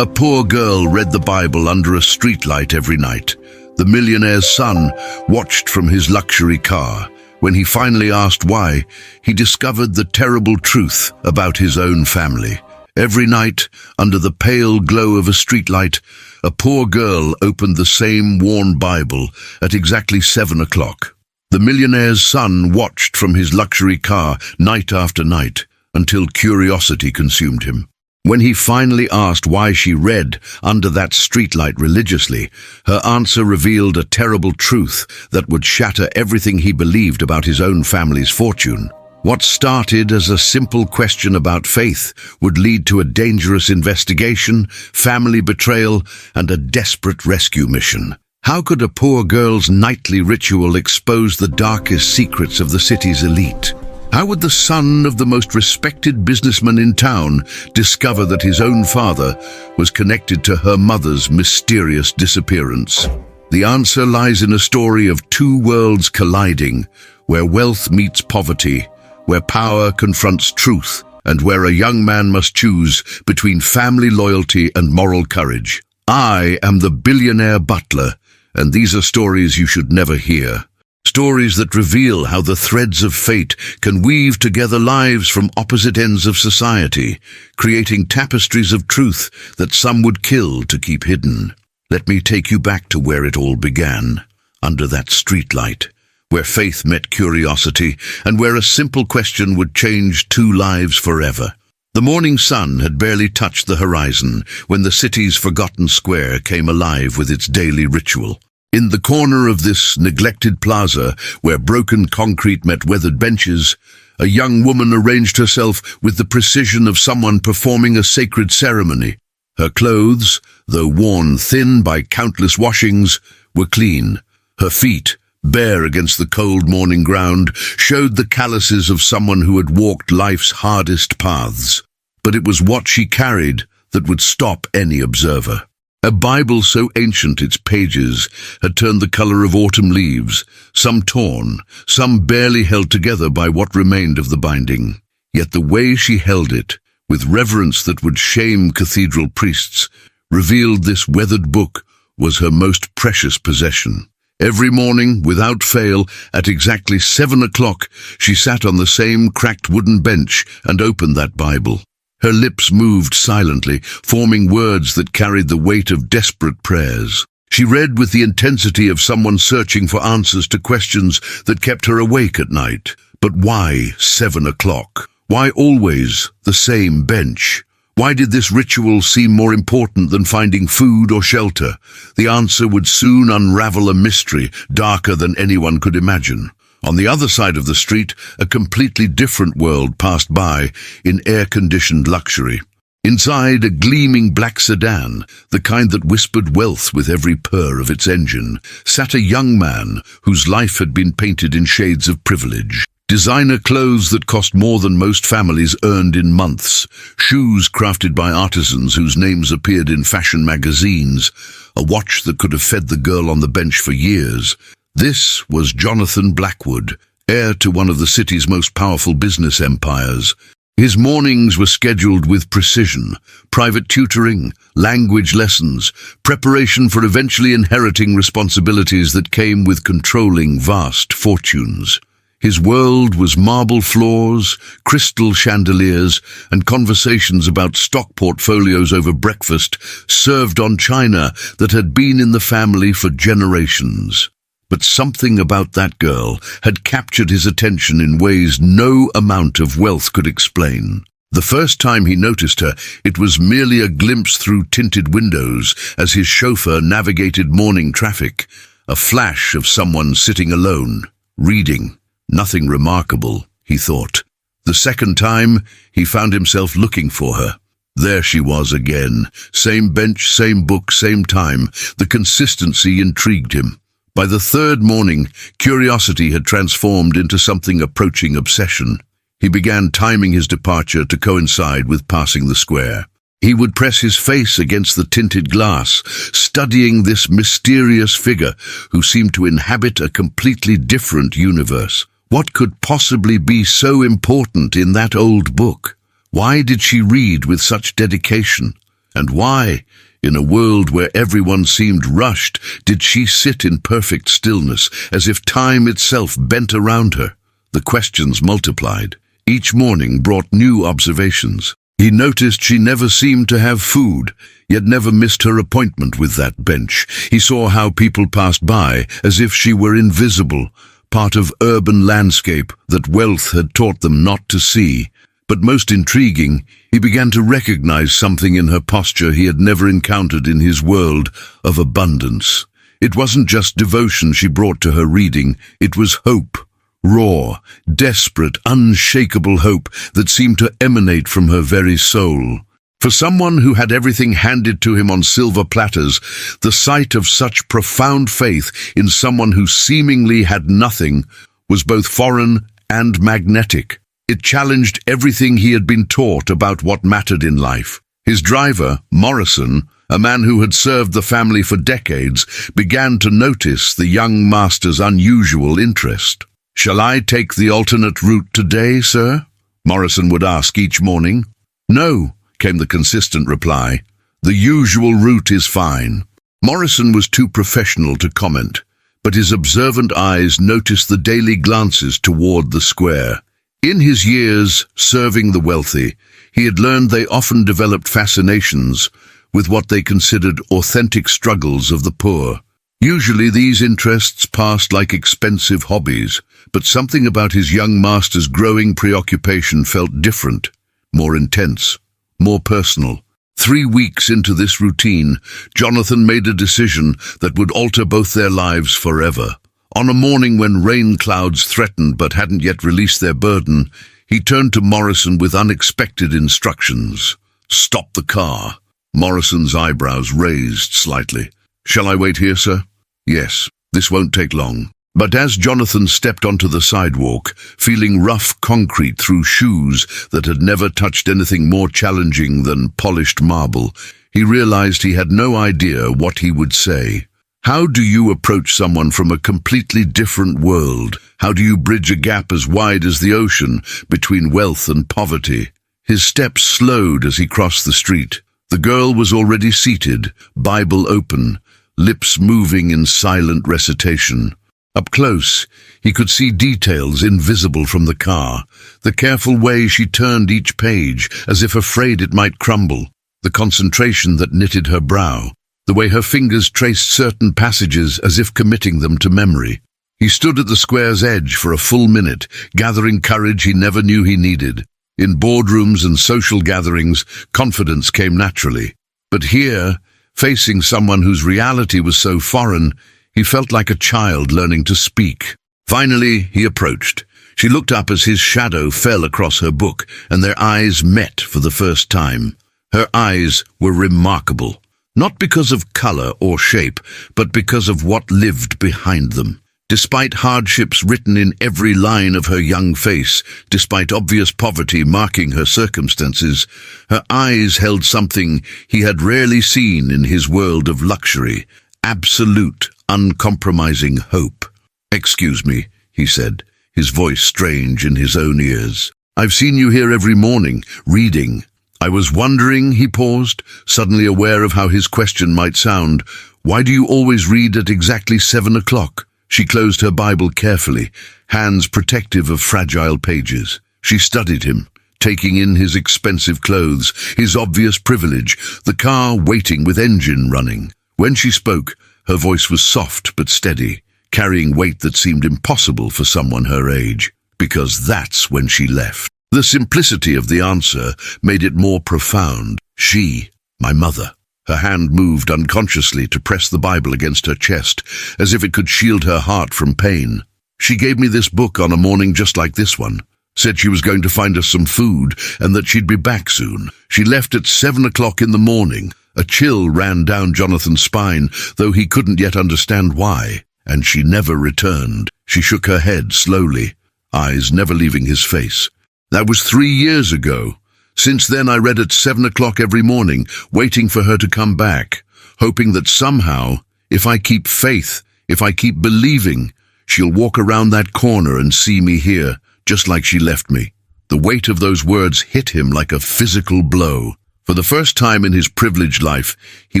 A poor girl read the Bible under a streetlight every night. The millionaire's son watched from his luxury car. When he finally asked why, he discovered the terrible truth about his own family. Every night, under the pale glow of a streetlight, a poor girl opened the same worn Bible at exactly 7 o'clock. The millionaire's son watched from his luxury car night after night until curiosity consumed him. When he finally asked why she read under that streetlight religiously, her answer revealed a terrible truth that would shatter everything he believed about his own family's fortune. What started as a simple question about faith would lead to a dangerous investigation, family betrayal, and a desperate rescue mission. How could a poor girl's nightly ritual expose the darkest secrets of the city's elite? How would the son of the most respected businessman in town discover that his own father was connected to her mother's mysterious disappearance? The answer lies in a story of two worlds colliding, where wealth meets poverty, where power confronts truth, and where a young man must choose between family loyalty and moral courage. I am the billionaire butler, and these are stories you should never hear. Stories that reveal how the threads of fate can weave together lives from opposite ends of society, creating tapestries of truth that some would kill to keep hidden. Let me take you back to where it all began, under that streetlight, where faith met curiosity and where a simple question would change two lives forever. The morning sun had barely touched the horizon when the city's forgotten square came alive with its daily ritual. In the corner of this neglected plaza, where broken concrete met weathered benches, a young woman arranged herself with the precision of someone performing a sacred ceremony. Her clothes, though worn thin by countless washings, were clean. Her feet, bare against the cold morning ground, showed the calluses of someone who had walked life's hardest paths. But it was what she carried that would stop any observer. A Bible so ancient its pages had turned the color of autumn leaves, some torn, some barely held together by what remained of the binding. Yet the way she held it, with reverence that would shame cathedral priests, revealed this weathered book was her most precious possession. Every morning, without fail, at exactly 7 o'clock, she sat on the same cracked wooden bench and opened that Bible. Her lips moved silently, forming words that carried the weight of desperate prayers. She read with the intensity of someone searching for answers to questions that kept her awake at night. But why 7 o'clock? Why always the same bench? Why did this ritual seem more important than finding food or shelter? The answer would soon unravel a mystery darker than anyone could imagine. On the other side of the street, a completely different world passed by in air-conditioned luxury. Inside a gleaming black sedan, the kind that whispered wealth with every purr of its engine, sat a young man whose life had been painted in shades of privilege. Designer clothes that cost more than most families earned in months, shoes crafted by artisans whose names appeared in fashion magazines, a watch that could have fed the girl on the bench for years. This was Jonathan Blackwood, heir to one of the city's most powerful business empires. His mornings were scheduled with precision: private tutoring, language lessons, preparation for eventually inheriting responsibilities that came with controlling vast fortunes. His world was marble floors, crystal chandeliers, and conversations about stock portfolios over breakfast served on china that had been in the family for generations. But something about that girl had captured his attention in ways no amount of wealth could explain. The first time he noticed her, it was merely a glimpse through tinted windows as his chauffeur navigated morning traffic, a flash of someone sitting alone, reading. Nothing remarkable, he thought. The second time, he found himself looking for her. There she was again, same bench, same book, same time. The consistency intrigued him. By the third morning, curiosity had transformed into something approaching obsession. He began timing his departure to coincide with passing the square. He would press his face against the tinted glass, studying this mysterious figure who seemed to inhabit a completely different universe. What could possibly be so important in that old book? Why did she read with such dedication? And why, in a world where everyone seemed rushed, did she sit in perfect stillness, as if time itself bent around her? The questions multiplied. Each morning brought new observations. He noticed she never seemed to have food, yet never missed her appointment with that bench. He saw how people passed by, as if she were invisible, part of urban landscape that wealth had taught them not to see. But most intriguing, he began to recognize something in her posture he had never encountered in his world of abundance. It wasn't just devotion she brought to her reading, it was hope. Raw, desperate, unshakable hope that seemed to emanate from her very soul. For someone who had everything handed to him on silver platters, the sight of such profound faith in someone who seemingly had nothing was both foreign and magnetic. It challenged everything he had been taught about what mattered in life. His driver, Morrison, a man who had served the family for decades, began to notice the young master's unusual interest. "Shall I take the alternate route today, sir?" Morrison would ask each morning. "No," came the consistent reply. "The usual route is fine." Morrison was too professional to comment, but his observant eyes noticed the daily glances toward the square. In his years serving the wealthy, he had learned they often developed fascinations with what they considered authentic struggles of the poor. Usually these interests passed like expensive hobbies, but something about his young master's growing preoccupation felt different, more intense, more personal. 3 weeks into this routine, Jonathan made a decision that would alter both their lives forever. On a morning when rain clouds threatened but hadn't yet released their burden, he turned to Morrison with unexpected instructions. "Stop the car." Morrison's eyebrows raised slightly. "Shall I wait here, sir?" "Yes, this won't take long." But as Jonathan stepped onto the sidewalk, feeling rough concrete through shoes that had never touched anything more challenging than polished marble, he realized he had no idea what he would say. How do you approach someone from a completely different world? How do you bridge a gap as wide as the ocean between wealth and poverty? His steps slowed as he crossed the street. The girl was already seated, Bible open, lips moving in silent recitation. Up close, he could see details invisible from the car, the careful way she turned each page as if afraid it might crumble, the concentration that knitted her brow, the way her fingers traced certain passages as if committing them to memory. He stood at the square's edge for a full minute, gathering courage he never knew he needed. In boardrooms and social gatherings, confidence came naturally. But here, facing someone whose reality was so foreign, he felt like a child learning to speak. Finally, he approached. She looked up as his shadow fell across her book, and their eyes met for the first time. Her eyes were remarkable, not because of color or shape, but because of what lived behind them. Despite hardships written in every line of her young face, despite obvious poverty marking her circumstances, her eyes held something he had rarely seen in his world of luxury: absolute, uncompromising hope. "Excuse me," he said, his voice strange in his own ears. "I've seen you here every morning, reading. I was wondering," he paused, suddenly aware of how his question might sound, "why do you always read at exactly 7 o'clock? She closed her Bible carefully, hands protective of fragile pages. She studied him, taking in his expensive clothes, his obvious privilege, the car waiting with engine running. When she spoke, her voice was soft but steady, carrying weight that seemed impossible for someone her age. Because that's when she left. The simplicity of the answer made it more profound. She, my mother. Her hand moved unconsciously to press the Bible against her chest, as if it could shield her heart from pain. She gave me this book on a morning just like this one. Said she was going to find us some food and that she'd be back soon. She left at 7 o'clock in the morning. A chill ran down Jonathan's spine, though he couldn't yet understand why. And she never returned. She shook her head slowly, eyes never leaving his face. That was 3 years ago. Since then I read at 7 o'clock every morning, waiting for her to come back, hoping that somehow, if I keep faith, if I keep believing, she'll walk around that corner and see me here, just like she left me. The weight of those words hit him like a physical blow. For the first time in his privileged life, he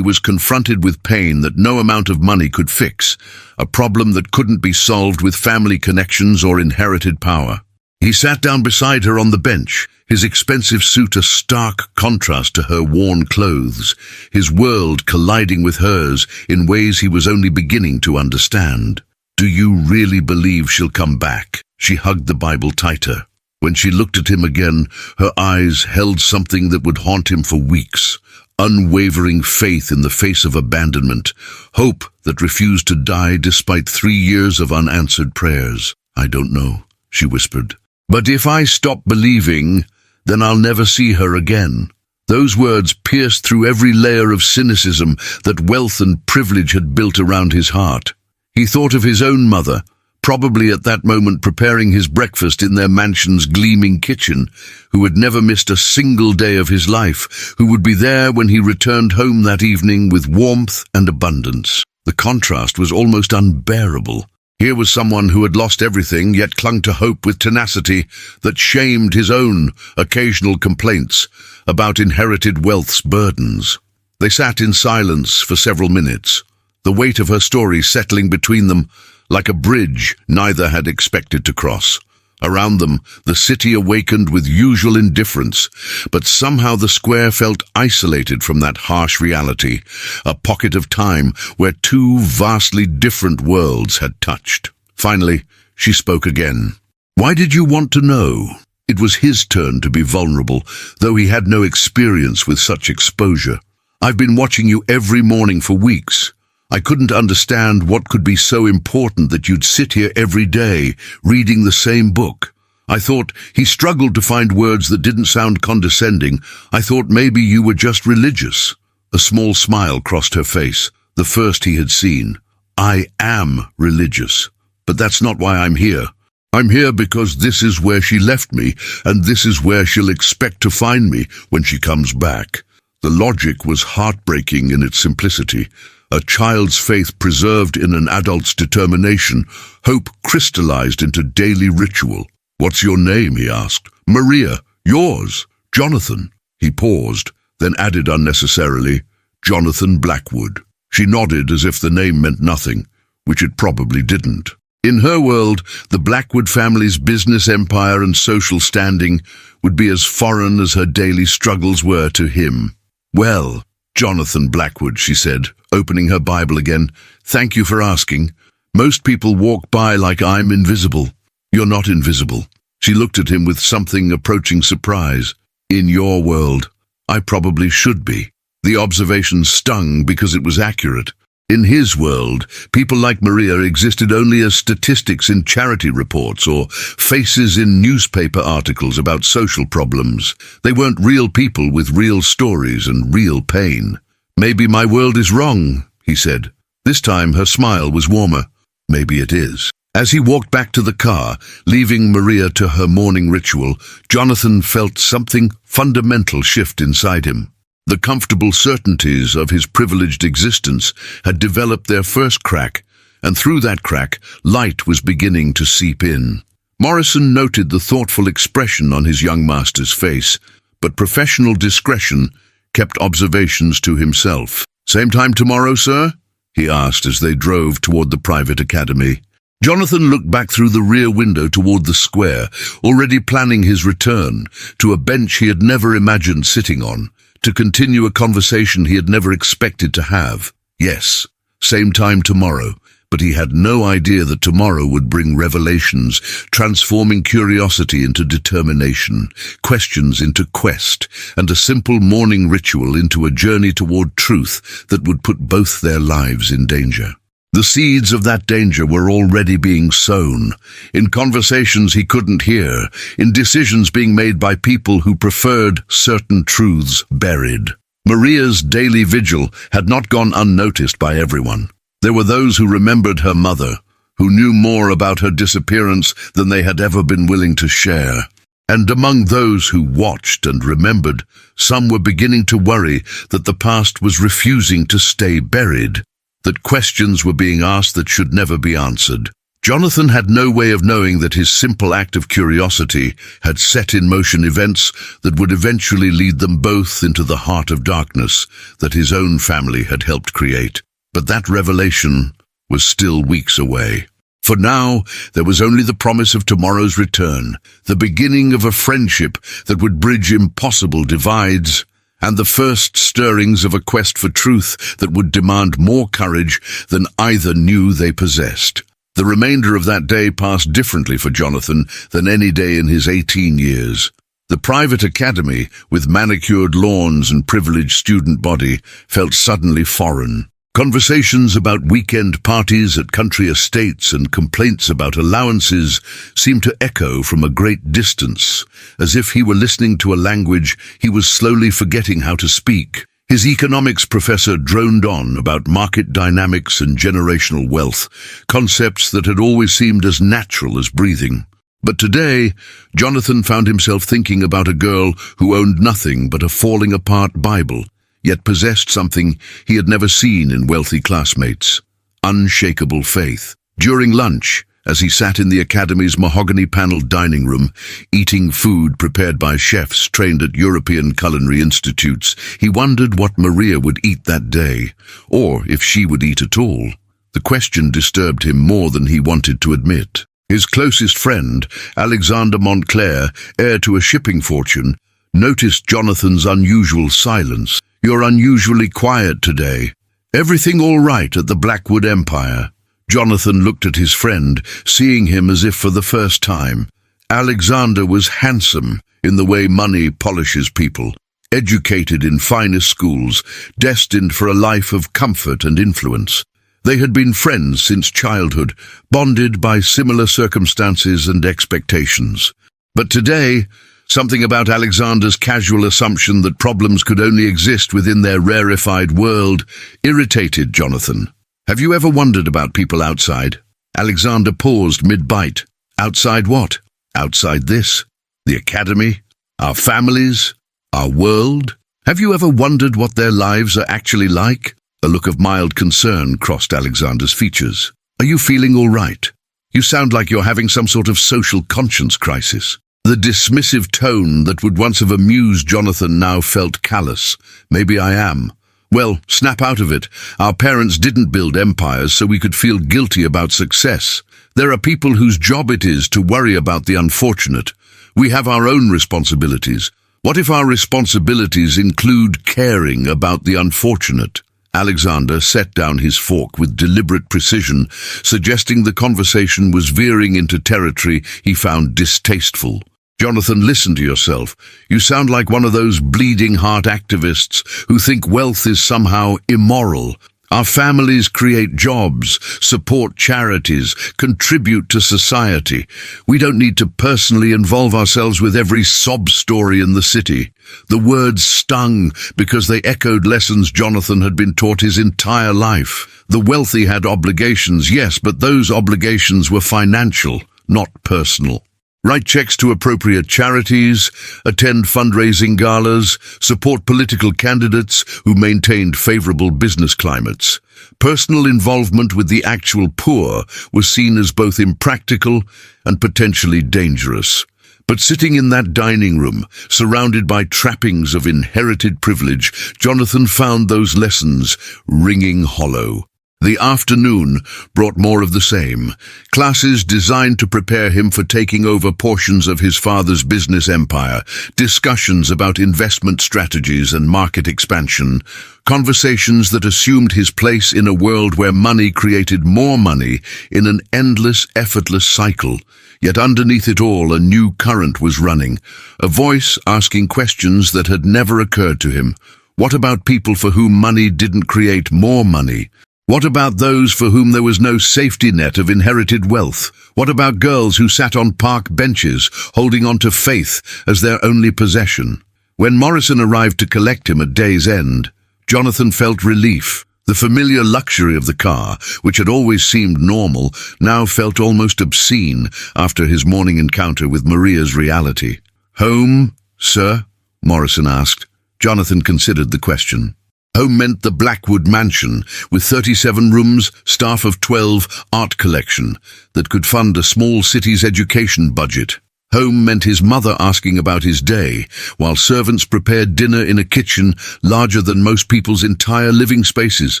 was confronted with pain that no amount of money could fix, a problem that couldn't be solved with family connections or inherited power. He sat down beside her on the bench, his expensive suit a stark contrast to her worn clothes, his world colliding with hers in ways he was only beginning to understand. "Do you really believe she'll come back?" She hugged the Bible tighter. When she looked at him again, her eyes held something that would haunt him for weeks. Unwavering faith in the face of abandonment, hope that refused to die despite 3 years of unanswered prayers. "I don't know," she whispered. "But if I stop believing, then I'll never see her again." Those words pierced through every layer of cynicism that wealth and privilege had built around his heart. He thought of his own mother, probably at that moment preparing his breakfast in their mansion's gleaming kitchen, who had never missed a single day of his life, who would be there when he returned home that evening with warmth and abundance. The contrast was almost unbearable. Here was someone who had lost everything, yet clung to hope with tenacity that shamed his own occasional complaints about inherited wealth's burdens. They sat in silence for several minutes, the weight of her story settling between them like a bridge neither had expected to cross. Around them, the city awakened with usual indifference, but somehow the square felt isolated from that harsh reality, a pocket of time where two vastly different worlds had touched. Finally, she spoke again. "Why did you want to know?" It was his turn to be vulnerable, though he had no experience with such exposure. "I've been watching you every morning for weeks. I couldn't understand what could be so important that you'd sit here every day, reading the same book. I thought," he struggled to find words that didn't sound condescending, "I thought maybe you were just religious." A small smile crossed her face, the first he had seen. "I am religious, but that's not why I'm here. I'm here because this is where she left me, and this is where she'll expect to find me when she comes back." The logic was heartbreaking in its simplicity. A child's faith preserved in an adult's determination, hope crystallized into daily ritual. "What's your name?" he asked. "Maria. Yours?" "Jonathan." He paused, then added unnecessarily, "Jonathan Blackwood." She nodded as if the name meant nothing, which it probably didn't. In her world, the Blackwood family's business empire and social standing would be as foreign as her daily struggles were to him. "Well, Jonathan Blackwood," she said, opening her Bible again, "thank you for asking. Most people walk by like I'm invisible. You're not invisible." She looked at him with something approaching surprise. "In your world, I probably should be." The observation stung because it was accurate. In his world, people like Maria existed only as statistics in charity reports or faces in newspaper articles about social problems. They weren't real people with real stories and real pain. "Maybe my world is wrong," he said. This time her smile was warmer. "Maybe it is." As he walked back to the car, leaving Maria to her morning ritual, Jonathan felt something fundamental shift inside him. The comfortable certainties of his privileged existence had developed their first crack, and through that crack, light was beginning to seep in. Morrison noted the thoughtful expression on his young master's face, but professional discretion kept observations to himself. "Same time tomorrow, sir?" he asked as they drove toward the private academy. Jonathan looked back through the rear window toward the square, already planning his return to a bench he had never imagined sitting on, to continue a conversation he had never expected to have. Yes, same time tomorrow, but he had no idea that tomorrow would bring revelations, transforming curiosity into determination, questions into quest, and a simple morning ritual into a journey toward truth that would put both their lives in danger. The seeds of that danger were already being sown, in conversations he couldn't hear, in decisions being made by people who preferred certain truths buried. Maria's daily vigil had not gone unnoticed by everyone. There were those who remembered her mother, who knew more about her disappearance than they had ever been willing to share. And among those who watched and remembered, some were beginning to worry that the past was refusing to stay buried, that questions were being asked that should never be answered. Jonathan had no way of knowing that his simple act of curiosity had set in motion events that would eventually lead them both into the heart of darkness that his own family had helped create. But that revelation was still weeks away. For now, there was only the promise of tomorrow's return, the beginning of a friendship that would bridge impossible divides, and the first stirrings of a quest for truth that would demand more courage than either knew they possessed. The remainder of that day passed differently for Jonathan than any day in his 18 years. The private academy, with manicured lawns and privileged student body, felt suddenly foreign. Conversations about weekend parties at country estates and complaints about allowances seemed to echo from a great distance, as if he were listening to a language he was slowly forgetting how to speak. His economics professor droned on about market dynamics and generational wealth, concepts that had always seemed as natural as breathing. But today, Jonathan found himself thinking about a girl who owned nothing but a falling-apart Bible, yet possessed something he had never seen in wealthy classmates: unshakable faith. During lunch, as he sat in the academy's mahogany-paneled dining room, eating food prepared by chefs trained at European culinary institutes, he wondered what Maria would eat that day, or if she would eat at all. The question disturbed him more than he wanted to admit. His closest friend, Alexander Montclair, heir to a shipping fortune, noticed Jonathan's unusual silence. "You're unusually quiet today. Everything all right at the Blackwood Empire?" Jonathan looked at his friend, seeing him as if for the first time. Alexander was handsome in the way money polishes people, educated in finest schools, destined for a life of comfort and influence. They had been friends since childhood, bonded by similar circumstances and expectations. But today, something about Alexander's casual assumption that problems could only exist within their rarefied world irritated Jonathan. "Have you ever wondered about people outside?" Alexander paused mid-bite. "Outside what? Outside this? The academy? Our families? Our world? Have you ever wondered what their lives are actually like?" A look of mild concern crossed Alexander's features. "Are you feeling all right? You sound like you're having some sort of social conscience crisis." The dismissive tone that would once have amused Jonathan now felt callous. "Maybe I am. Well, snap out of it. Our parents didn't build empires so we could feel guilty about success. There are people whose job it is to worry about the unfortunate. We have our own responsibilities. What if our responsibilities include caring about the unfortunate?" Alexander set down his fork with deliberate precision, suggesting the conversation was veering into territory he found distasteful. "Jonathan, listen to yourself. You sound like one of those bleeding heart activists who think wealth is somehow immoral. Our families create jobs, support charities, contribute to society. We don't need to personally involve ourselves with every sob story in the city." The words stung because they echoed lessons Jonathan had been taught his entire life. The wealthy had obligations, yes, but those obligations were financial, not personal. Write checks to appropriate charities, attend fundraising galas, support political candidates who maintained favorable business climates. Personal involvement with the actual poor was seen as both impractical and potentially dangerous. But sitting in that dining room, surrounded by trappings of inherited privilege, Jonathan found those lessons ringing hollow. The afternoon brought more of the same. Classes designed to prepare him for taking over portions of his father's business empire, discussions about investment strategies and market expansion, conversations that assumed his place in a world where money created more money in an endless, effortless cycle. Yet underneath it all, a new current was running, a voice asking questions that had never occurred to him. What about people for whom money didn't create more money? What about those for whom there was no safety net of inherited wealth? What about girls who sat on park benches, holding on to faith as their only possession? When Morrison arrived to collect him at day's end, Jonathan felt relief. The familiar luxury of the car, which had always seemed normal, now felt almost obscene after his morning encounter with Maria's reality. "Home, sir?" Morrison asked. Jonathan considered the question. Home meant the Blackwood Mansion, with 37 rooms, staff of 12, art collection, that could fund a small city's education budget. Home meant his mother asking about his day, while servants prepared dinner in a kitchen larger than most people's entire living spaces.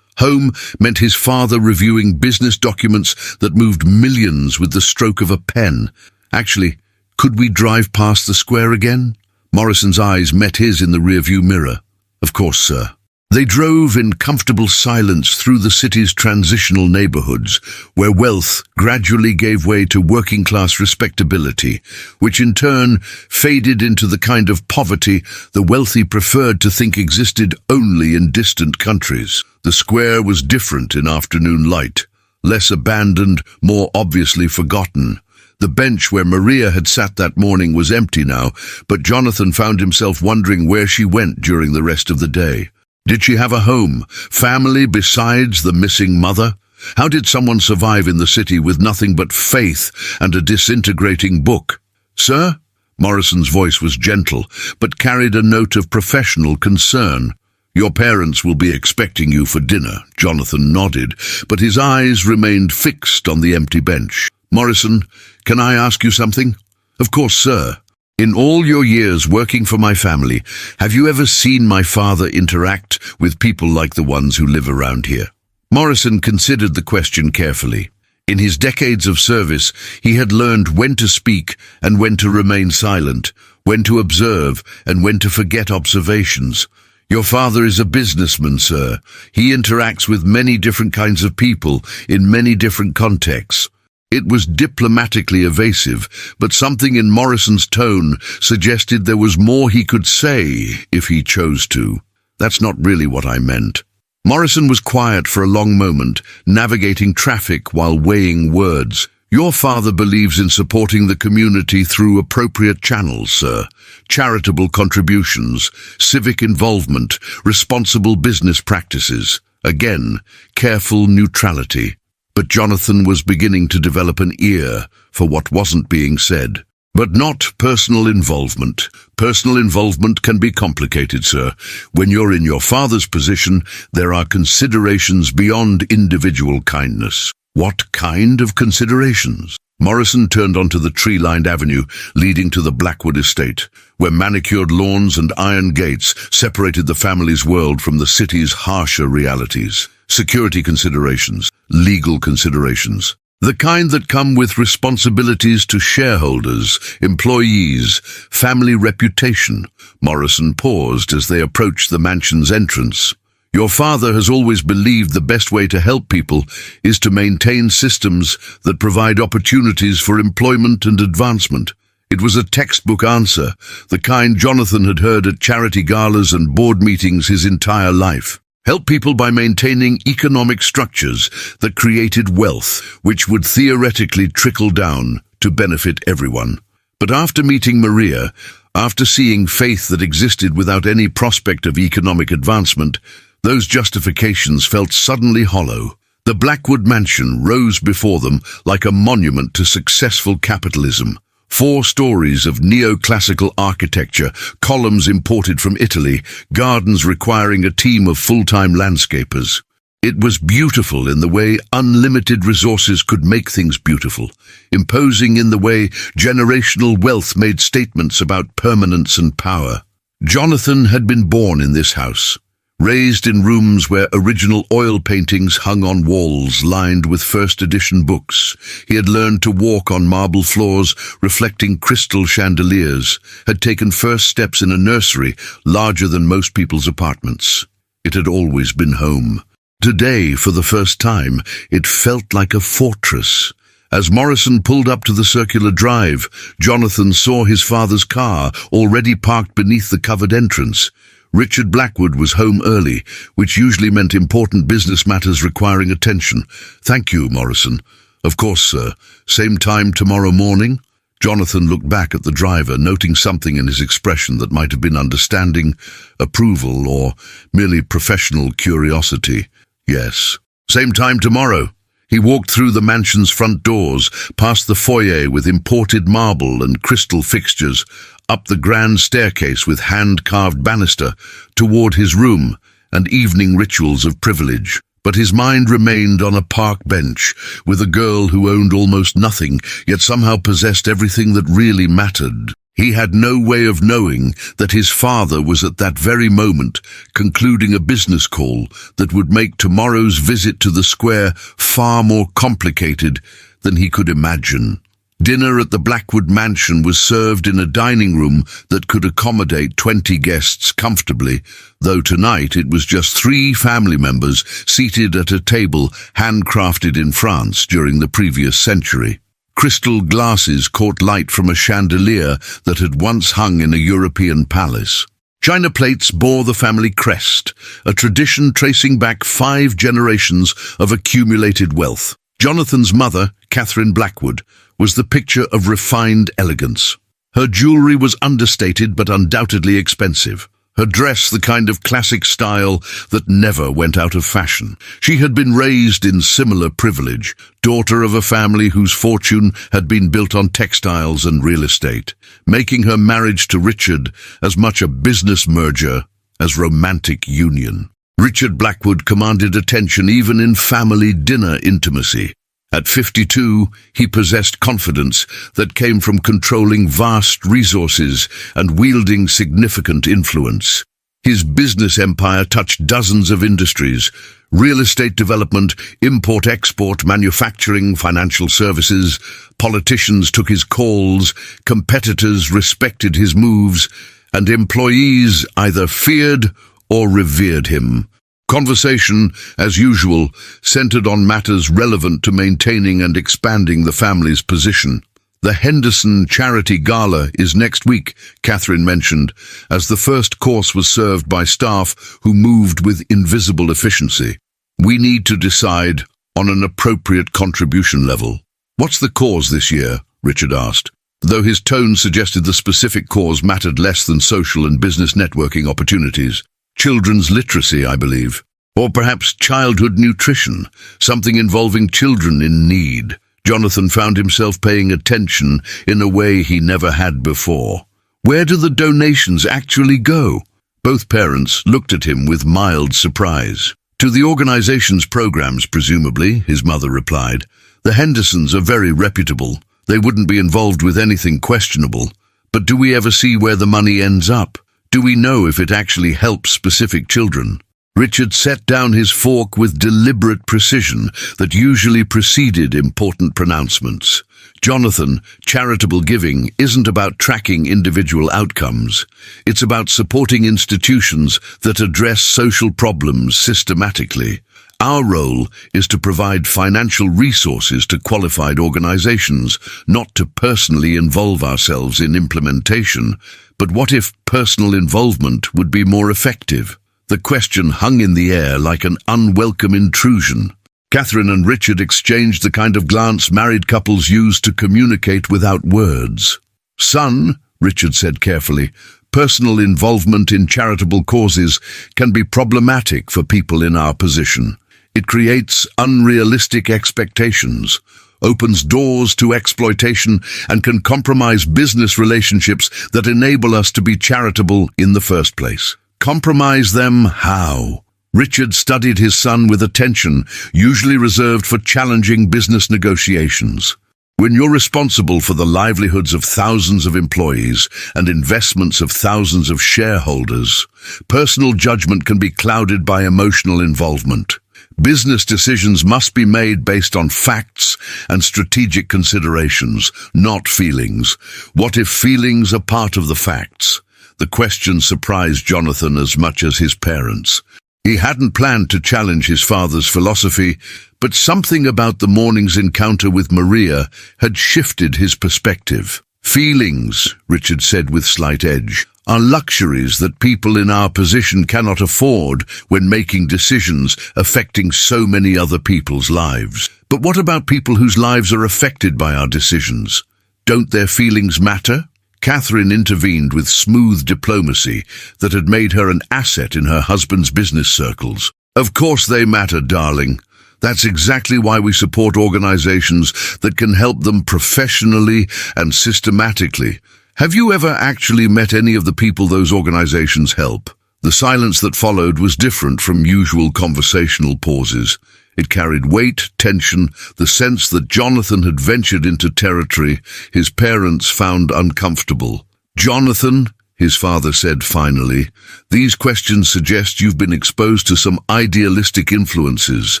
Home meant his father reviewing business documents that moved millions with the stroke of a pen. Actually, could we drive past the square again? Morrison's eyes met his in the rearview mirror. Of course, sir. They drove in comfortable silence through the city's transitional neighborhoods, where wealth gradually gave way to working-class respectability, which in turn faded into the kind of poverty the wealthy preferred to think existed only in distant countries. The square was different in afternoon light, less abandoned, more obviously forgotten. The bench where Maria had sat that morning was empty now, but Jonathan found himself wondering where she went during the rest of the day. Did she have a home, family besides the missing mother? How did someone survive in the city with nothing but faith and a disintegrating book? Sir? Morrison's voice was gentle, but carried a note of professional concern. Your parents will be expecting you for dinner. Jonathan nodded, but his eyes remained fixed on the empty bench. Morrison, can I ask you something? Of course, sir. In all your years working for my family, have you ever seen my father interact with people like the ones who live around here? Morrison considered the question carefully. In his decades of service, he had learned when to speak and when to remain silent, when to observe and when to forget observations. Your father is a businessman, sir. He interacts with many different kinds of people in many different contexts. It was diplomatically evasive, but something in Morrison's tone suggested there was more he could say if he chose to. That's not really what I meant. Morrison was quiet for a long moment, navigating traffic while weighing words. Your father believes in supporting the community through appropriate channels, sir. Charitable contributions, civic involvement, responsible business practices. Again, careful neutrality. But Jonathan was beginning to develop an ear for what wasn't being said. But not personal involvement. Personal involvement can be complicated, sir. When you're in your father's position, there are considerations beyond individual kindness. What kind of considerations? Morrison turned onto the tree-lined avenue leading to the Blackwood estate, where manicured lawns and iron gates separated the family's world from the city's harsher realities. Security considerations, legal considerations, the kind that come with responsibilities to shareholders, employees, family reputation. Morrison paused as they approached the mansion's entrance. Your father has always believed the best way to help people is to maintain systems that provide opportunities for employment and advancement. It was a textbook answer, the kind Jonathan had heard at charity galas and board meetings his entire life. Help people by maintaining economic structures that created wealth, which would theoretically trickle down to benefit everyone. But after meeting Maria, after seeing faith that existed without any prospect of economic advancement, those justifications felt suddenly hollow. The Blackwood Mansion rose before them like a monument to successful capitalism. 4 stories of neoclassical architecture, columns imported from Italy, gardens requiring a team of full-time landscapers. It was beautiful in the way unlimited resources could make things beautiful, imposing in the way generational wealth made statements about permanence and power. Jonathan had been born in this house, raised in rooms where original oil paintings hung on walls lined with first-edition books. He had learned to walk on marble floors reflecting crystal chandeliers, had taken first steps in a nursery larger than most people's apartments. It had always been home. Today, for the first time, it felt like a fortress. As Morrison pulled up to the circular drive, Jonathan saw his father's car already parked beneath the covered entrance. Richard Blackwood was home early, which usually meant important business matters requiring attention. Thank you, Morrison. Of course, sir. Same time tomorrow morning? Jonathan looked back at the driver, noting something in his expression that might have been understanding, approval, or merely professional curiosity. Yes. Same time tomorrow. He walked through the mansion's front doors, past the foyer with imported marble and crystal fixtures, up the grand staircase with hand-carved banister, toward his room, and evening rituals of privilege. But his mind remained on a park bench with a girl who owned almost nothing, yet somehow possessed everything that really mattered. He had no way of knowing that his father was at that very moment concluding a business call that would make tomorrow's visit to the square far more complicated than he could imagine. Dinner at the Blackwood mansion was served in a dining room that could accommodate 20 guests comfortably, though tonight it was just 3 family members seated at a table handcrafted in France during the previous century. Crystal glasses caught light from a chandelier that had once hung in a European palace. China plates bore the family crest, a tradition tracing back 5 generations of accumulated wealth. Jonathan's mother, Catherine Blackwood, was the picture of refined elegance. Her jewelry was understated but undoubtedly expensive. Her dress the kind of classic style that never went out of fashion. She had been raised in similar privilege, daughter of a family whose fortune had been built on textiles and real estate, making her marriage to Richard as much a business merger as romantic union. Richard Blackwood commanded attention even in family dinner intimacy. At 52, he possessed confidence that came from controlling vast resources and wielding significant influence. His business empire touched dozens of industries: real estate development, import-export, manufacturing, financial services. Politicians took his calls, competitors respected his moves, and employees either feared or revered him. Conversation, as usual, centered on matters relevant to maintaining and expanding the family's position. The Henderson Charity Gala is next week, Catherine mentioned, as the first course was served by staff who moved with invisible efficiency. We need to decide on an appropriate contribution level. What's the cause this year? Richard asked, though his tone suggested the specific cause mattered less than social and business networking opportunities. Children's literacy, I believe. Or perhaps childhood nutrition, something involving children in need. Jonathan found himself paying attention in a way he never had before. Where do the donations actually go? Both parents looked at him with mild surprise. To the organization's programs, presumably, his mother replied. The Hendersons are very reputable. They wouldn't be involved with anything questionable. But do we ever see where the money ends up? Do we know if it actually helps specific children? Richard set down his fork with deliberate precision that usually preceded important pronouncements. Jonathan, charitable giving isn't about tracking individual outcomes. It's about supporting institutions that address social problems systematically. Our role is to provide financial resources to qualified organizations, not to personally involve ourselves in implementation. But what if personal involvement would be more effective? The question hung in the air like an unwelcome intrusion. Catherine and Richard exchanged the kind of glance married couples use to communicate without words. Son, Richard said carefully, personal involvement in charitable causes can be problematic for people in our position. It creates unrealistic expectations, opens doors to exploitation, and can compromise business relationships that enable us to be charitable in the first place. Compromise them how? Richard studied his son with attention, usually reserved for challenging business negotiations. When you're responsible for the livelihoods of thousands of employees and investments of thousands of shareholders, personal judgment can be clouded by emotional involvement. Business decisions must be made based on facts and strategic considerations, not feelings. What if feelings are part of the facts? The question surprised Jonathan as much as his parents. He hadn't planned to challenge his father's philosophy, but something about the morning's encounter with Maria had shifted his perspective. Feelings, Richard said with slight edge, are luxuries that people in our position cannot afford when making decisions affecting so many other people's lives. But what about people whose lives are affected by our decisions? Don't their feelings matter? Catherine intervened with smooth diplomacy that had made her an asset in her husband's business circles. Of course they matter, darling. That's exactly why we support organizations that can help them professionally and systematically. Have you ever actually met any of the people those organizations help? The silence that followed was different from usual conversational pauses. It carried weight, tension, the sense that Jonathan had ventured into territory his parents found uncomfortable. "Jonathan," his father said finally, "these questions suggest you've been exposed to some idealistic influences.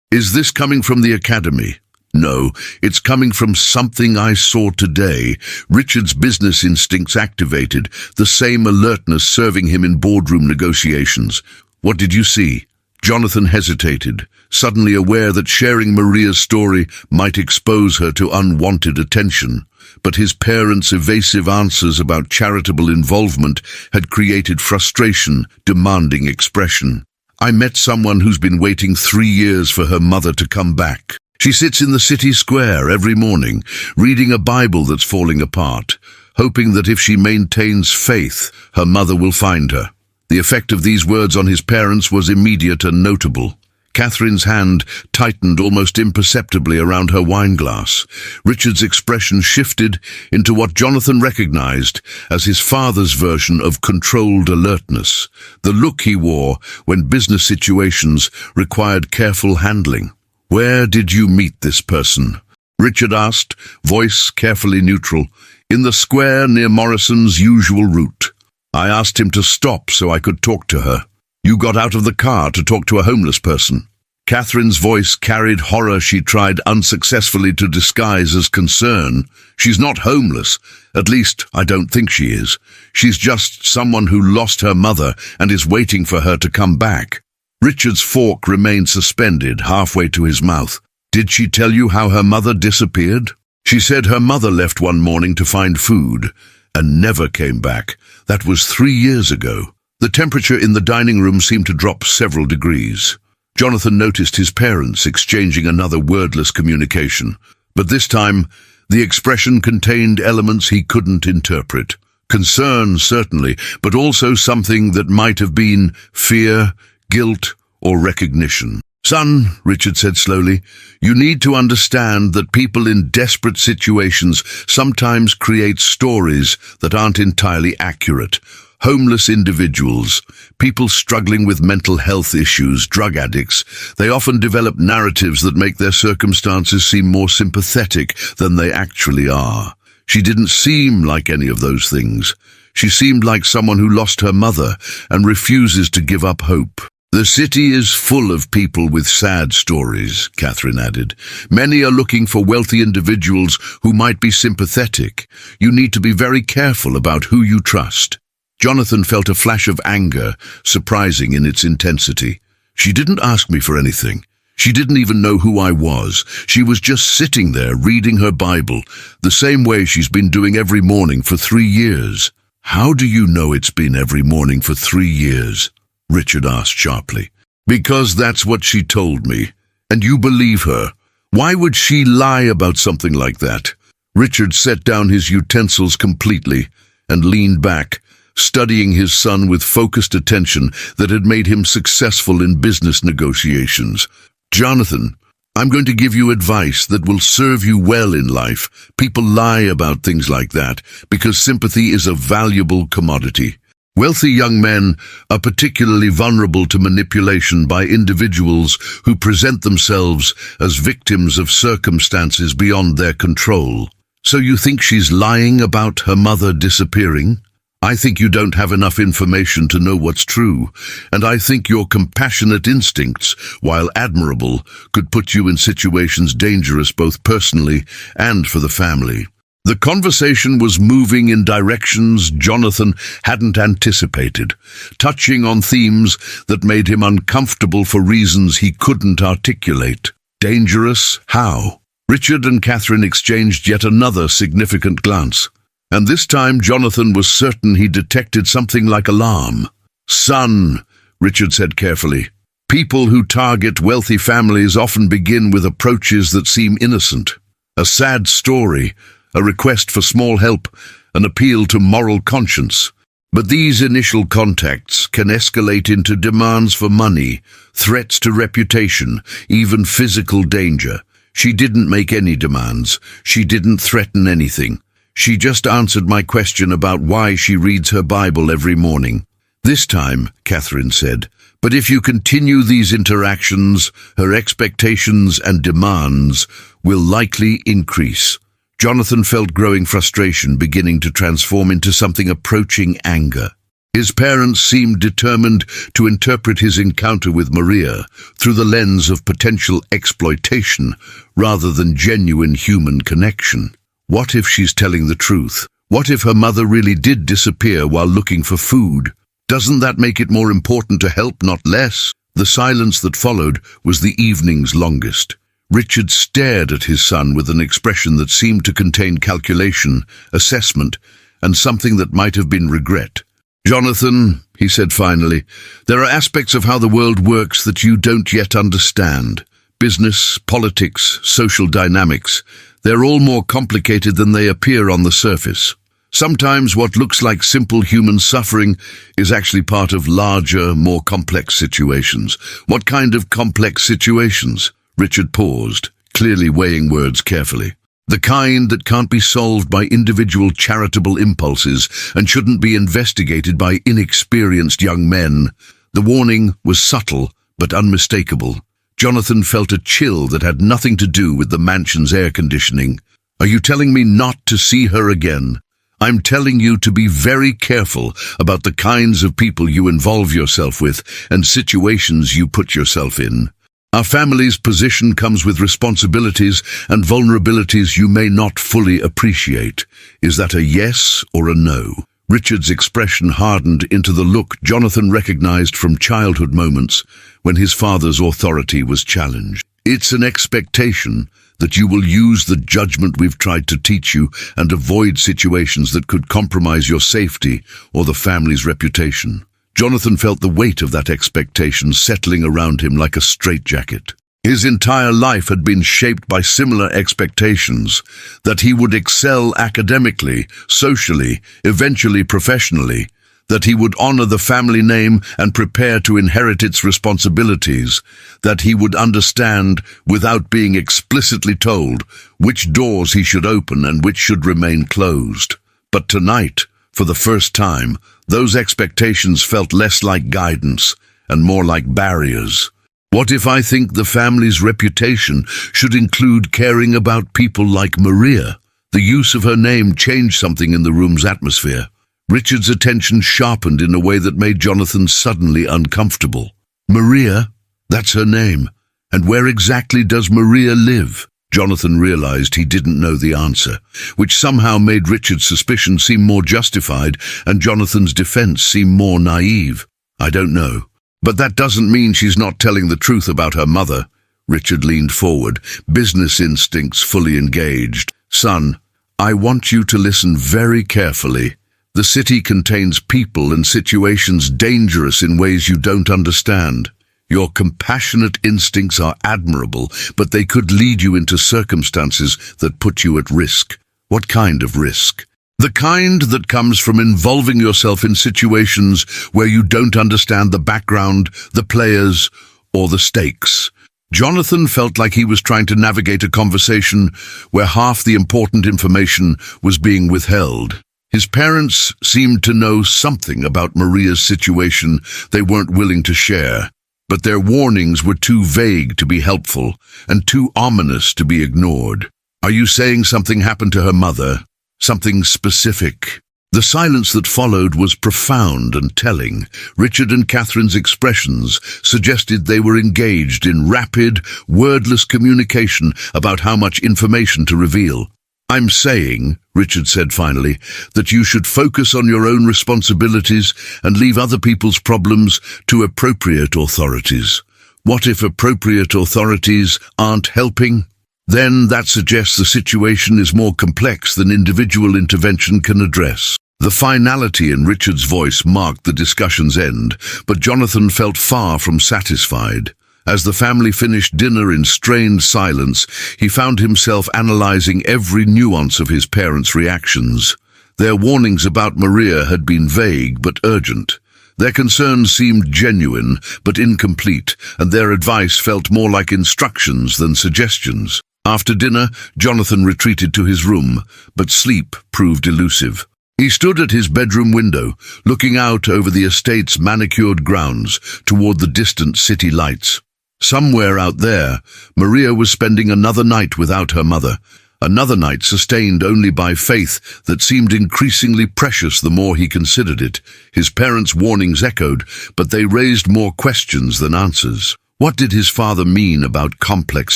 Is this coming from the academy?" "No, it's coming from something I saw today." Richard's business instincts activated, the same alertness serving him in boardroom negotiations. "What did you see?" Jonathan hesitated, suddenly aware that sharing Maria's story might expose her to unwanted attention. But his parents' evasive answers about charitable involvement had created frustration, demanding expression. "I met someone who's been waiting 3 years for her mother to come back. She sits in the city square every morning, reading a Bible that's falling apart, hoping that if she maintains faith, her mother will find her." The effect of these words on his parents was immediate and notable. Catherine's hand tightened almost imperceptibly around her wineglass. Richard's expression shifted into what Jonathan recognized as his father's version of controlled alertness, the look he wore when business situations required careful handling. "Where did you meet this person?" Richard asked, voice carefully neutral. "In the square near Morrison's usual route. I asked him to stop so I could talk to her. You got out of the car to talk to a homeless person." Catherine's voice carried horror she tried unsuccessfully to disguise as concern. "She's not homeless. At least, I don't think she is. She's just someone who lost her mother and is waiting for her to come back." Richard's fork remained suspended halfway to his mouth. "Did she tell you how her mother disappeared?" "She said her mother left one morning to find food and never came back. That was 3 years ago." The temperature in the dining room seemed to drop several degrees. Jonathan noticed his parents exchanging another wordless communication, but this time the expression contained elements he couldn't interpret. Concern, certainly, but also something that might have been fear, guilt, or recognition. "Son," Richard said slowly, "you need to understand that people in desperate situations sometimes create stories that aren't entirely accurate. Homeless individuals, people struggling with mental health issues, drug addicts, they often develop narratives that make their circumstances seem more sympathetic than they actually are. She didn't seem like any of those things. She seemed like someone who lost her mother and refuses to give up hope." "The city is full of people with sad stories," Catherine added. "Many are looking for wealthy individuals who might be sympathetic. You need to be very careful about who you trust." Jonathan felt a flash of anger, surprising in its intensity. "She didn't ask me for anything. She didn't even know who I was. She was just sitting there reading her Bible, the same way she's been doing every morning for 3 years. "How do you know it's been every morning for 3 years?" Richard asked sharply. "Because that's what she told me. And you believe her. Why would she lie about something like that?" Richard set down his utensils completely and leaned back, studying his son with focused attention that had made him successful in business negotiations. "Jonathan, I'm going to give you advice that will serve you well in life. People lie about things like that because sympathy is a valuable commodity. Wealthy young men are particularly vulnerable to manipulation by individuals who present themselves as victims of circumstances beyond their control. So you think she's lying about her mother disappearing? I think you don't have enough information to know what's true, and I think your compassionate instincts, while admirable, could put you in situations dangerous both personally and for the family." The conversation was moving in directions Jonathan hadn't anticipated, touching on themes that made him uncomfortable for reasons he couldn't articulate. Dangerous? How? Richard and Catherine exchanged yet another significant glance, and this time Jonathan was certain he detected something like alarm. "Son," Richard said carefully, "people who target wealthy families often begin with approaches that seem innocent. A sad story, a request for small help, an appeal to moral conscience. But these initial contacts can escalate into demands for money, threats to reputation, even physical danger. She didn't make any demands. She didn't threaten anything. She just answered my question about why she reads her Bible every morning. "This time," Catherine said, "but if you continue these interactions, her expectations and demands will likely increase." Jonathan felt growing frustration beginning to transform into something approaching anger. His parents seemed determined to interpret his encounter with Maria through the lens of potential exploitation rather than genuine human connection. What if she's telling the truth? What if her mother really did disappear while looking for food? Doesn't that make it more important to help, not less? The silence that followed was the evening's longest. Richard stared at his son with an expression that seemed to contain calculation, assessment, and something that might have been regret. "Jonathan," he said finally, "there are aspects of how the world works that you don't yet understand. Business, politics, social dynamics, they're all more complicated than they appear on the surface. Sometimes what looks like simple human suffering is actually part of larger, more complex situations." "What kind of complex situations?" Richard paused, clearly weighing words carefully. "The kind that can't be solved by individual charitable impulses and shouldn't be investigated by inexperienced young men." The warning was subtle but unmistakable. Jonathan felt a chill that had nothing to do with the mansion's air conditioning. "Are you telling me not to see her again?" "I'm telling you to be very careful about the kinds of people you involve yourself with and situations you put yourself in. Our family's position comes with responsibilities and vulnerabilities you may not fully appreciate. Is that a yes or a no?" Richard's expression hardened into the look Jonathan recognized from childhood moments when his father's authority was challenged. "It's an expectation that you will use the judgment we've tried to teach you and avoid situations that could compromise your safety or the family's reputation." Jonathan felt the weight of that expectation settling around him like a straitjacket. His entire life had been shaped by similar expectations, that he would excel academically, socially, eventually professionally, that he would honor the family name and prepare to inherit its responsibilities, that he would understand, without being explicitly told, which doors he should open and which should remain closed. But tonight, for the first time, those expectations felt less like guidance and more like barriers. "What if I think the family's reputation should include caring about people like Maria?" The use of her name changed something in the room's atmosphere. Richard's attention sharpened in a way that made Jonathan suddenly uncomfortable. "Maria? That's her name. And where exactly does Maria live?" Jonathan realized he didn't know the answer, which somehow made Richard's suspicion seem more justified and Jonathan's defense seem more naive. "I don't know. But that doesn't mean she's not telling the truth about her mother." Richard leaned forward, business instincts fully engaged. "Son, I want you to listen very carefully. The city contains people and situations dangerous in ways you don't understand. Your compassionate instincts are admirable, but they could lead you into circumstances that put you at risk." "What kind of risk?" "The kind that comes from involving yourself in situations where you don't understand the background, the players, or the stakes." Jonathan felt like he was trying to navigate a conversation where half the important information was being withheld. His parents seemed to know something about Maria's situation they weren't willing to share, but their warnings were too vague to be helpful and too ominous to be ignored. "Are you saying something happened to her mother? Something specific?" The silence that followed was profound and telling. Richard and Catherine's expressions suggested they were engaged in rapid, wordless communication about how much information to reveal. "I'm saying," Richard said finally, "that you should focus on your own responsibilities and leave other people's problems to appropriate authorities." "What if appropriate authorities aren't helping?" "Then that suggests the situation is more complex than individual intervention can address." The finality in Richard's voice marked the discussion's end, but Jonathan felt far from satisfied. As the family finished dinner in strained silence, he found himself analyzing every nuance of his parents' reactions. Their warnings about Maria had been vague but urgent. Their concerns seemed genuine but incomplete, and their advice felt more like instructions than suggestions. After dinner, Jonathan retreated to his room, but sleep proved elusive. He stood at his bedroom window, looking out over the estate's manicured grounds toward the distant city lights. Somewhere out there, Maria was spending another night without her mother, another night sustained only by faith that seemed increasingly precious the more he considered it. His parents' warnings echoed, but they raised more questions than answers. What did his father mean about complex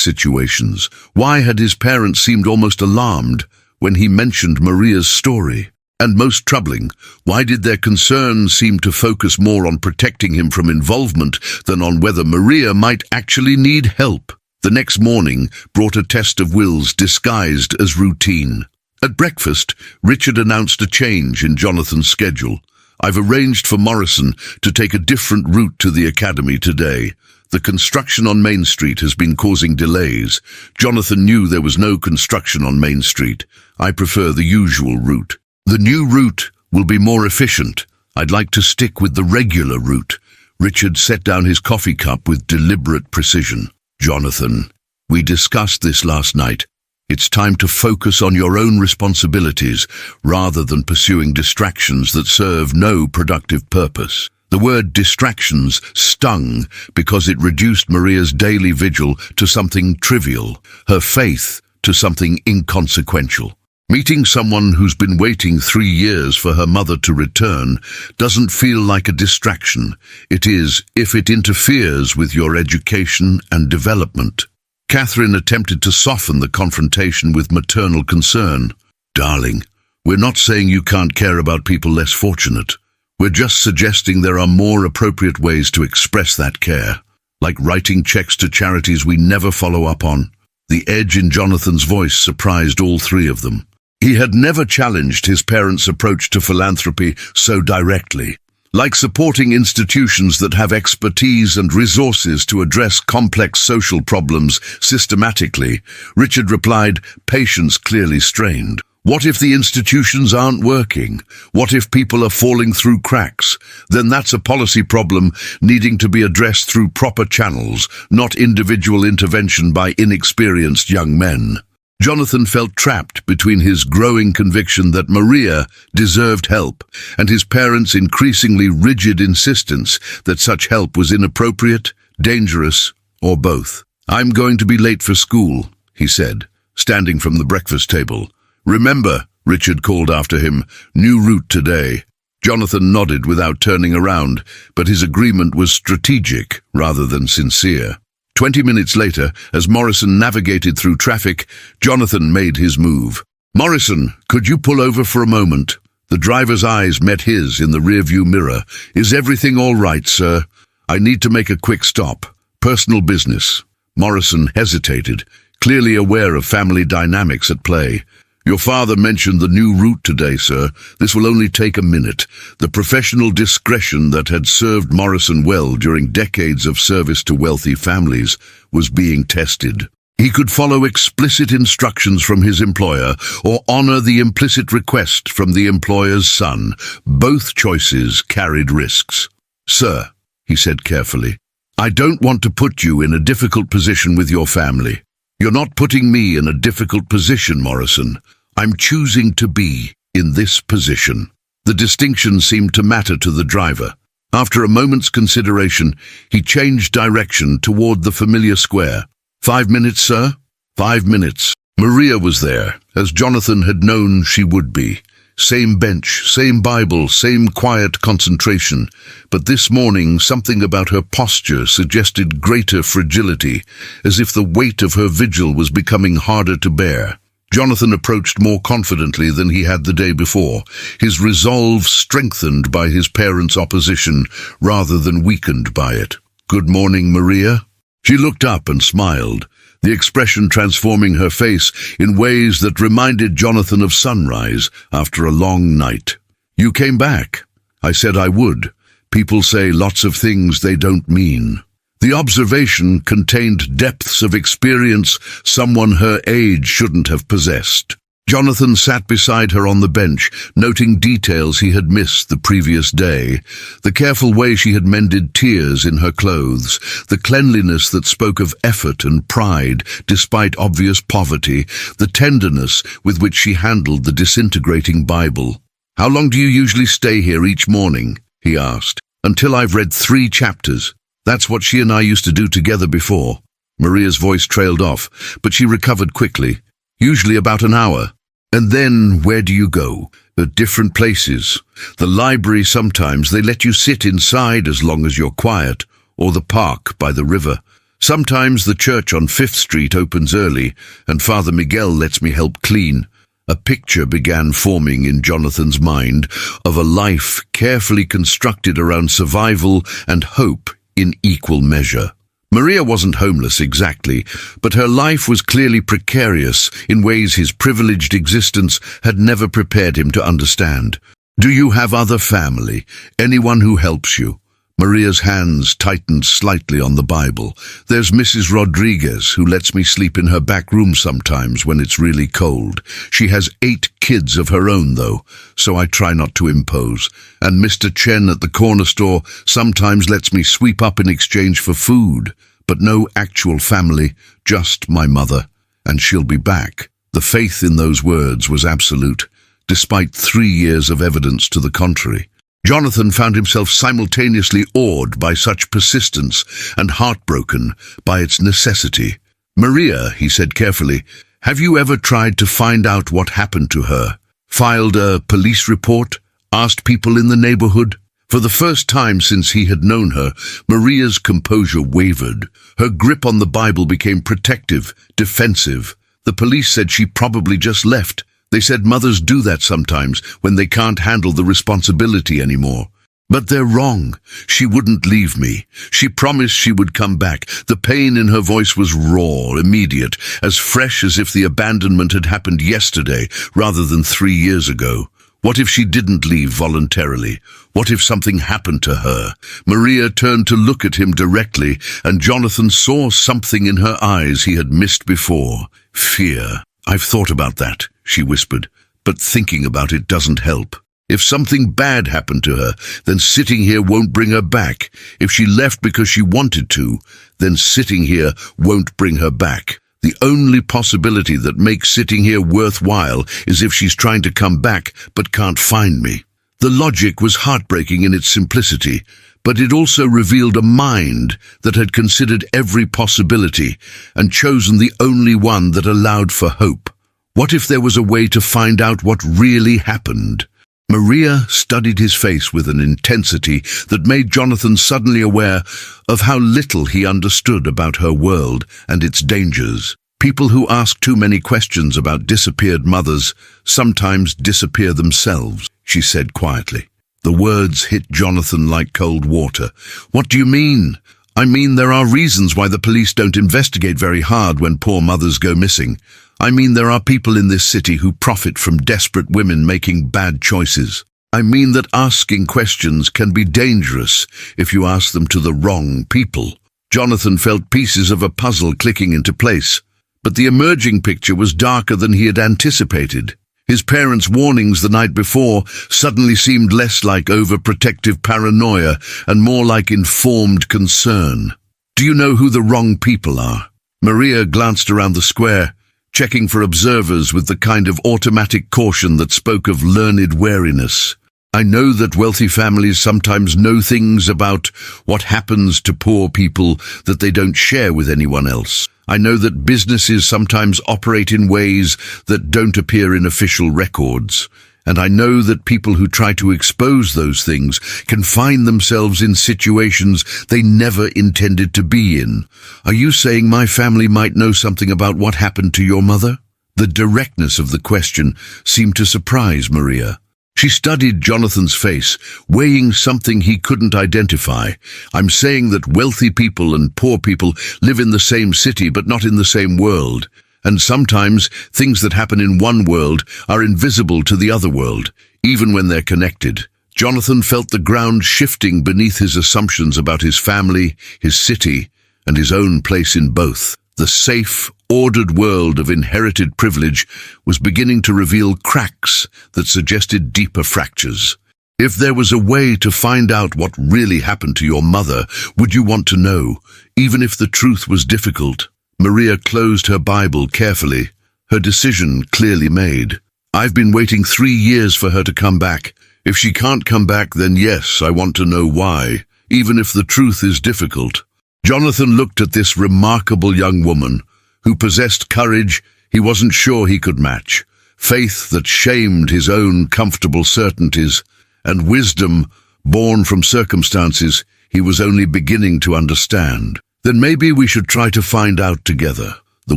situations? Why had his parents seemed almost alarmed when he mentioned Maria's story? And most troubling, why did their concerns seem to focus more on protecting him from involvement than on whether Maria might actually need help? The next morning brought a test of wills disguised as routine. At breakfast, Richard announced a change in Jonathan's schedule. "I've arranged for Morrison to take a different route to the academy today. The construction on Main Street has been causing delays. Jonathan knew there was no construction on Main Street. I prefer the usual route. The new route will be more efficient. I'd like to stick with the regular route." Richard set down his coffee cup with deliberate precision. "Jonathan, we discussed this last night. It's time to focus on your own responsibilities rather than pursuing distractions that serve no productive purpose." The word distractions stung because it reduced Maria's daily vigil to something trivial, her faith to something inconsequential. Meeting someone who's been waiting 3 years for her mother to return doesn't feel like a distraction. It is, if it interferes with your education and development. Catherine attempted to soften the confrontation with maternal concern. "Darling, we're not saying you can't care about people less fortunate. We're just suggesting there are more appropriate ways to express that care, like writing checks to charities we never follow up on." The edge in Jonathan's voice surprised all three of them. He had never challenged his parents' approach to philanthropy so directly. Like supporting institutions that have expertise and resources to address complex social problems systematically, Richard replied, patience clearly strained. "What if the institutions aren't working? What if people are falling through cracks? Then that's a policy problem needing to be addressed through proper channels, not individual intervention by inexperienced young men." Jonathan felt trapped between his growing conviction that Maria deserved help and his parents' increasingly rigid insistence that such help was inappropriate, dangerous, or both. "I'm going to be late for school," he said, standing from the breakfast table. "Remember," Richard called after him, "new route today." Jonathan nodded without turning around, but his agreement was strategic rather than sincere. 20 minutes later, as Morrison navigated through traffic, Jonathan made his move. "Morrison, could you pull over for a moment?" The driver's eyes met his in the rearview mirror. "Is everything all right, sir? I need to make a quick stop. Personal business." Morrison hesitated, clearly aware of family dynamics at play. "Your father mentioned the new route today, sir. This will only take a minute." The professional discretion that had served Morrison well during decades of service to wealthy families was being tested. He could follow explicit instructions from his employer or honor the implicit request from the employer's son. Both choices carried risks. "Sir," he said carefully, "I don't want to put you in a difficult position with your family." "You're not putting me in a difficult position, Morrison. I'm choosing to be in this position." The distinction seemed to matter to the driver. After a moment's consideration, he changed direction toward the familiar square. "5 minutes, sir?" 5 minutes. Maria was there, as Jonathan had known she would be. Same bench, same Bible, same quiet concentration. But this morning, something about her posture suggested greater fragility, as if the weight of her vigil was becoming harder to bear. Jonathan approached more confidently than he had the day before, his resolve strengthened by his parents' opposition rather than weakened by it. "Good morning, Maria." She looked up and smiled, the expression transforming her face in ways that reminded Jonathan of sunrise after a long night. "You came back. I said I would. People say lots of things they don't mean." The observation contained depths of experience someone her age shouldn't have possessed. Jonathan sat beside her on the bench, noting details he had missed the previous day. The careful way she had mended tears in her clothes, the cleanliness that spoke of effort and pride despite obvious poverty, the tenderness with which she handled the disintegrating Bible. How long do you usually stay here each morning? He asked. Until I've read 3 chapters. That's what she and I used to do together before. Maria's voice trailed off, but she recovered quickly. Usually about an hour. And then, where do you go? At different places. The library sometimes, they let you sit inside as long as you're quiet, or the park by the river. Sometimes the church on 5th Street opens early, and Father Miguel lets me help clean. A picture began forming in Jonathan's mind of a life carefully constructed around survival and hope in equal measure. Maria wasn't homeless exactly, but her life was clearly precarious in ways his privileged existence had never prepared him to understand. Do you have other family? Anyone who helps you? Maria's hands tightened slightly on the Bible. There's Mrs. Rodriguez, who lets me sleep in her back room sometimes when it's really cold. She has 8 kids of her own, though, so I try not to impose. And Mr. Chen at the corner store sometimes lets me sweep up in exchange for food. But no actual family, just my mother. And she'll be back. The faith in those words was absolute, despite 3 years of evidence to the contrary. Jonathan found himself simultaneously awed by such persistence and heartbroken by its necessity. Maria, he said carefully, have you ever tried to find out what happened to her? Filed a police report? Asked people in the neighborhood? For the first time since he had known her, Maria's composure wavered. Her grip on the Bible became protective, defensive. The police said she probably just left. They said mothers do that sometimes when they can't handle the responsibility anymore. But they're wrong. She wouldn't leave me. She promised she would come back. The pain in her voice was raw, immediate, as fresh as if the abandonment had happened yesterday rather than 3 years ago. What if she didn't leave voluntarily? What if something happened to her? Maria turned to look at him directly, and Jonathan saw something in her eyes he had missed before. Fear. I've thought about that, she whispered, but thinking about it doesn't help. If something bad happened to her, then sitting here won't bring her back. If she left because she wanted to, then sitting here won't bring her back. The only possibility that makes sitting here worthwhile is if she's trying to come back but can't find me. The logic was heartbreaking in its simplicity, but it also revealed a mind that had considered every possibility and chosen the only one that allowed for hope. What if there was a way to find out what really happened? Maria studied his face with an intensity that made Jonathan suddenly aware of how little he understood about her world and its dangers. People who ask too many questions about disappeared mothers sometimes disappear themselves, she said quietly. The words hit Jonathan like cold water. What do you mean? I mean, there are reasons why the police don't investigate very hard when poor mothers go missing. I mean, there are people in this city who profit from desperate women making bad choices. I mean that asking questions can be dangerous if you ask them to the wrong people. Jonathan felt pieces of a puzzle clicking into place, but the emerging picture was darker than he had anticipated. His parents' warnings the night before suddenly seemed less like overprotective paranoia and more like informed concern. Do you know who the wrong people are? Maria glanced around the square, checking for observers with the kind of automatic caution that spoke of learned wariness. I know that wealthy families sometimes know things about what happens to poor people that they don't share with anyone else. I know that businesses sometimes operate in ways that don't appear in official records. And I know that people who try to expose those things can find themselves in situations they never intended to be in. Are you saying my family might know something about what happened to your mother? The directness of the question seemed to surprise Maria. She studied Jonathan's face, weighing something he couldn't identify. I'm saying that wealthy people and poor people live in the same city but not in the same world. And sometimes things that happen in one world are invisible to the other world, even when they're connected. Jonathan felt the ground shifting beneath his assumptions about his family, his city, and his own place in both. The safe, ordered world of inherited privilege was beginning to reveal cracks that suggested deeper fractures. If there was a way to find out what really happened to your mother, would you want to know, even if the truth was difficult? Maria closed her Bible carefully, her decision clearly made. I've been waiting 3 years for her to come back. If she can't come back, then yes, I want to know why, even if the truth is difficult." Jonathan looked at this remarkable young woman, who possessed courage he wasn't sure he could match, faith that shamed his own comfortable certainties, and wisdom born from circumstances he was only beginning to understand. "Then maybe we should try to find out together." The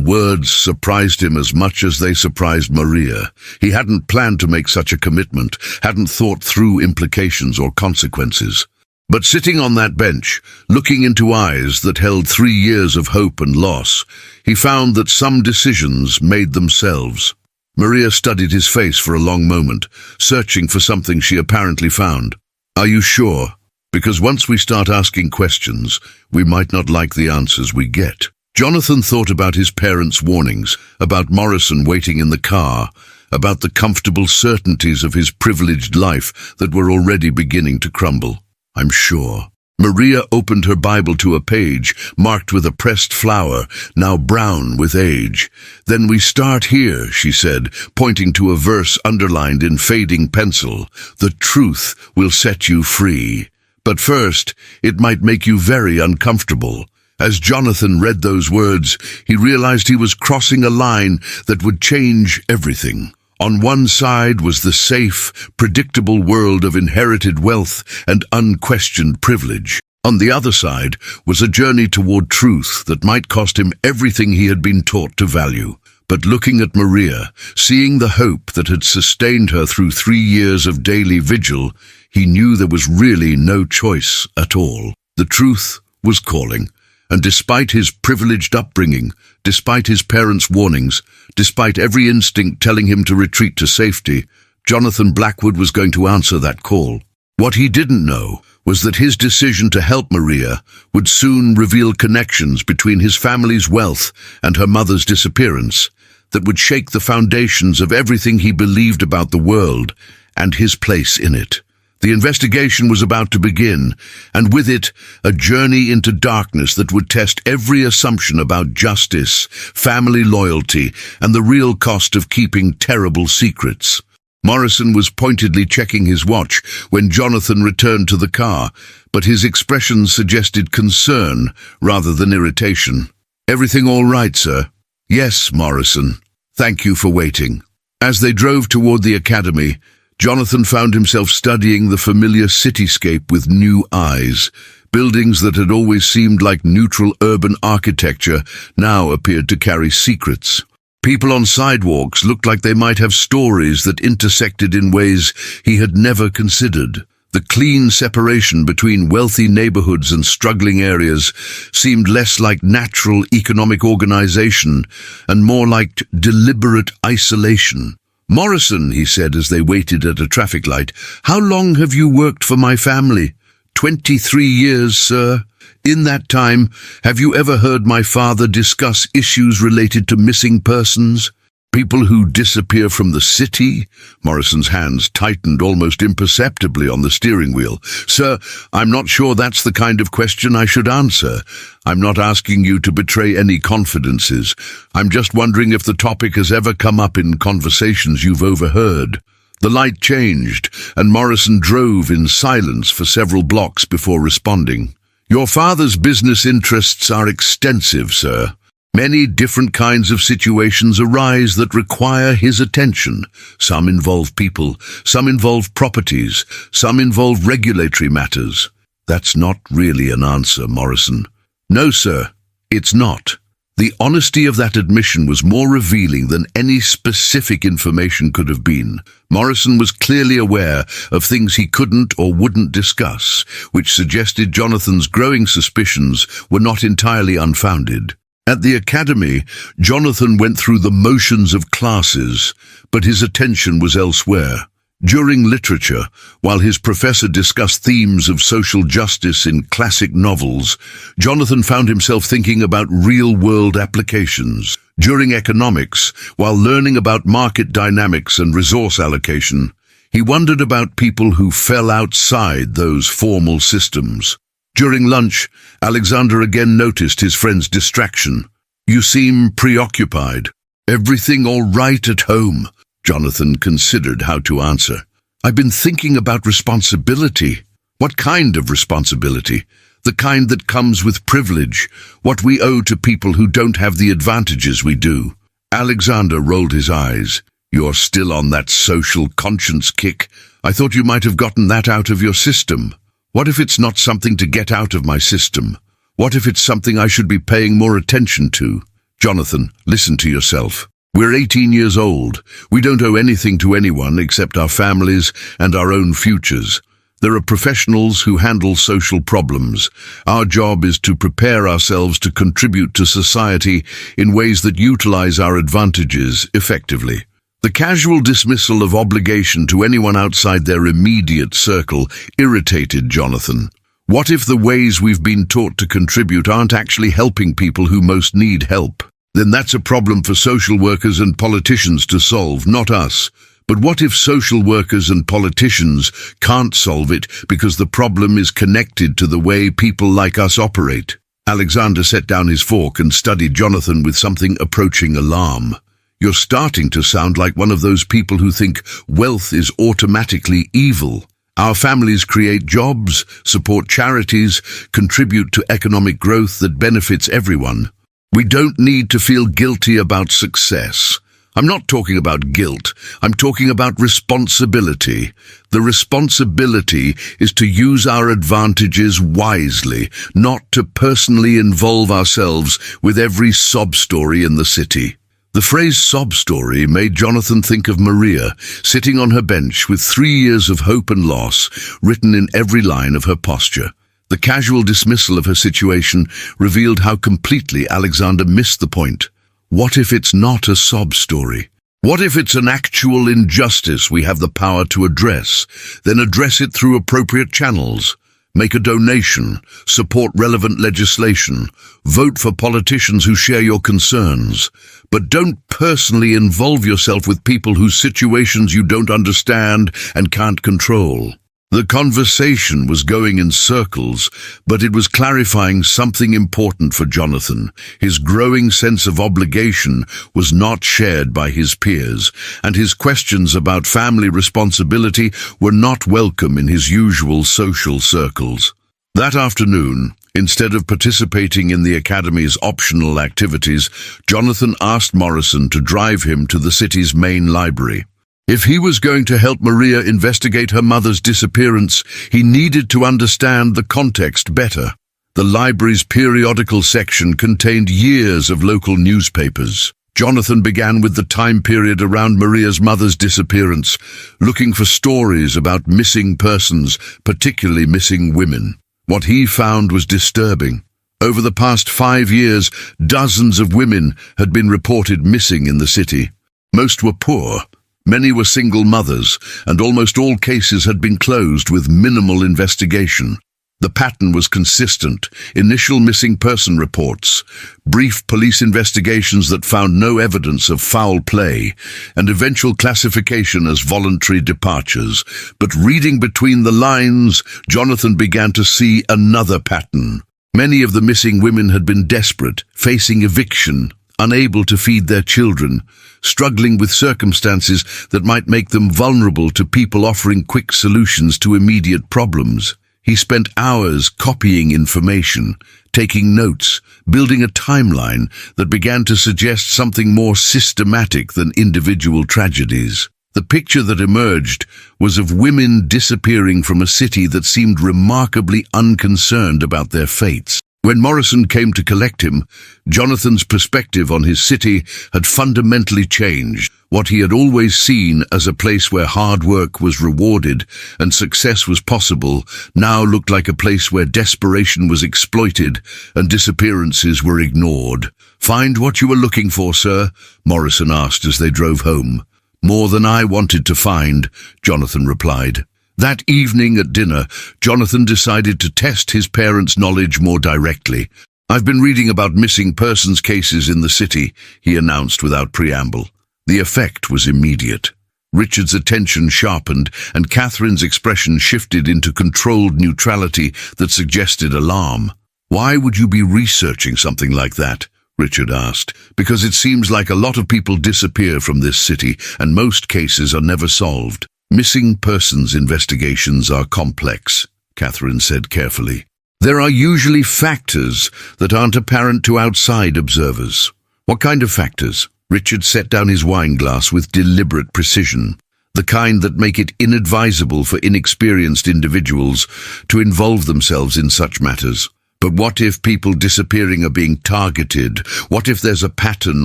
words surprised him as much as they surprised Maria. He hadn't planned to make such a commitment, hadn't thought through implications or consequences. But sitting on that bench, looking into eyes that held 3 years of hope and loss, he found that some decisions made themselves. Maria studied his face for a long moment, searching for something she apparently found. "Are you sure? Because once we start asking questions, we might not like the answers we get." Jonathan thought about his parents' warnings, about Morrison waiting in the car, about the comfortable certainties of his privileged life that were already beginning to crumble. "I'm sure." Maria opened her Bible to a page marked with a pressed flower, now brown with age. "Then we start here," she said, pointing to a verse underlined in fading pencil. "The truth will set you free. But first, it might make you very uncomfortable." As Jonathan read those words, he realized he was crossing a line that would change everything. On one side was the safe, predictable world of inherited wealth and unquestioned privilege. On the other side was a journey toward truth that might cost him everything he had been taught to value. But looking at Maria, seeing the hope that had sustained her through 3 years of daily vigil, he knew there was really no choice at all. The truth was calling. And despite his privileged upbringing, despite his parents' warnings, despite every instinct telling him to retreat to safety, Jonathan Blackwood was going to answer that call. What he didn't know was that his decision to help Maria would soon reveal connections between his family's wealth and her mother's disappearance that would shake the foundations of everything he believed about the world and his place in it. The investigation was about to begin, and with it, a journey into darkness that would test every assumption about justice, family loyalty, and the real cost of keeping terrible secrets. Morrison was pointedly checking his watch when Jonathan returned to the car, but his expression suggested concern rather than irritation. "Everything all right, sir?" "Yes, Morrison. Thank you for waiting." As they drove toward the academy, Jonathan found himself studying the familiar cityscape with new eyes. Buildings that had always seemed like neutral urban architecture now appeared to carry secrets. People on sidewalks looked like they might have stories that intersected in ways he had never considered. The clean separation between wealthy neighborhoods and struggling areas seemed less like natural economic organization and more like deliberate isolation. "Morrison," he said as they waited at a traffic light, "how long have you worked for my family?" 23 years, sir. In that time, have you ever heard my father discuss issues related to missing persons? People who disappear from the city?" Morrison's hands tightened almost imperceptibly on the steering wheel. "Sir, I'm not sure that's the kind of question I should answer. I'm not asking you to betray any confidences. I'm just wondering if the topic has ever come up in conversations you've overheard." The light changed, and Morrison drove in silence for several blocks before responding. "Your father's business interests are extensive, sir. Many different kinds of situations arise that require his attention. Some involve people, some involve properties, some involve regulatory matters." "That's not really an answer, Morrison." "No, sir, it's not." The honesty of that admission was more revealing than any specific information could have been. Morrison was clearly aware of things he couldn't or wouldn't discuss, which suggested Jonathan's growing suspicions were not entirely unfounded. At the academy, Jonathan went through the motions of classes, but his attention was elsewhere. During literature, while his professor discussed themes of social justice in classic novels, Jonathan found himself thinking about real-world applications. During economics, while learning about market dynamics and resource allocation, he wondered about people who fell outside those formal systems. During lunch, Alexander again noticed his friend's distraction. "You seem preoccupied. Everything all right at home?" Jonathan considered how to answer. "I've been thinking about responsibility." "What kind of responsibility?" "The kind that comes with privilege, what we owe to people who don't have the advantages we do." Alexander rolled his eyes. "You're still on that social conscience kick. I thought you might have gotten that out of your system." "What if it's not something to get out of my system? What if it's something I should be paying more attention to?" "Jonathan, listen to yourself. We're 18 years old. We don't owe anything to anyone except our families and our own futures. There are professionals who handle social problems. Our job is to prepare ourselves to contribute to society in ways that utilize our advantages effectively." The casual dismissal of obligation to anyone outside their immediate circle irritated Jonathan. What if the ways we've been taught to contribute aren't actually helping people who most need help? Then that's a problem for social workers and politicians to solve, not us. But what if social workers and politicians can't solve it because the problem is connected to the way people like us operate? Alexander set down his fork and studied Jonathan with something approaching alarm. "You're starting to sound like one of those people who think wealth is automatically evil. Our families create jobs, support charities, contribute to economic growth that benefits everyone. We don't need to feel guilty about success." I'm not talking about guilt. I'm talking about responsibility. The responsibility is to use our advantages wisely, not to personally involve ourselves with every sob story in the city. The phrase sob story made Jonathan think of Maria, sitting on her bench with 3 years of hope and loss written in every line of her posture. The casual dismissal of her situation revealed how completely Alexander missed the point. What if it's not a sob story? What if it's an actual injustice we have the power to address? Then address it through appropriate channels. Make a donation, support relevant legislation, vote for politicians who share your concerns. But don't personally involve yourself with people whose situations you don't understand and can't control. The conversation was going in circles, but it was clarifying something important for Jonathan. His growing sense of obligation was not shared by his peers, and his questions about family responsibility were not welcome in his usual social circles. That afternoon, instead of participating in the academy's optional activities, Jonathan asked Morrison to drive him to the city's main library. If he was going to help Maria investigate her mother's disappearance, he needed to understand the context better. The library's periodical section contained years of local newspapers. Jonathan began with the time period around Maria's mother's disappearance, looking for stories about missing persons, particularly missing women. What he found was disturbing. Over the past 5 years, dozens of women had been reported missing in the city. Most were poor. Many were single mothers, and almost all cases had been closed with minimal investigation. The pattern was consistent: initial missing person reports, brief police investigations that found no evidence of foul play, and eventual classification as voluntary departures. But reading between the lines, Jonathan began to see another pattern. Many of the missing women had been desperate, facing eviction, unable to feed their children, struggling with circumstances that might make them vulnerable to people offering quick solutions to immediate problems. He spent hours copying information, taking notes, building a timeline that began to suggest something more systematic than individual tragedies. The picture that emerged was of women disappearing from a city that seemed remarkably unconcerned about their fates. When Morrison came to collect him, Jonathan's perspective on his city had fundamentally changed. What he had always seen as a place where hard work was rewarded and success was possible now looked like a place where desperation was exploited and disappearances were ignored. "Find what you were looking for, sir?" Morrison asked as they drove home. "More than I wanted to find," Jonathan replied. That evening at dinner, Jonathan decided to test his parents' knowledge more directly. "I've been reading about missing persons cases in the city," he announced without preamble. The effect was immediate. Richard's attention sharpened, and Catherine's expression shifted into controlled neutrality that suggested alarm. "Why would you be researching something like that?" Richard asked. Because it seems like a lot of people disappear from this city, and most cases are never solved. Missing persons investigations are complex, Catherine said carefully. There are usually factors that aren't apparent to outside observers. What kind of factors? Richard set down his wine glass with deliberate precision. The kind that make it inadvisable for inexperienced individuals to involve themselves in such matters. But what if people disappearing are being targeted? What if there's a pattern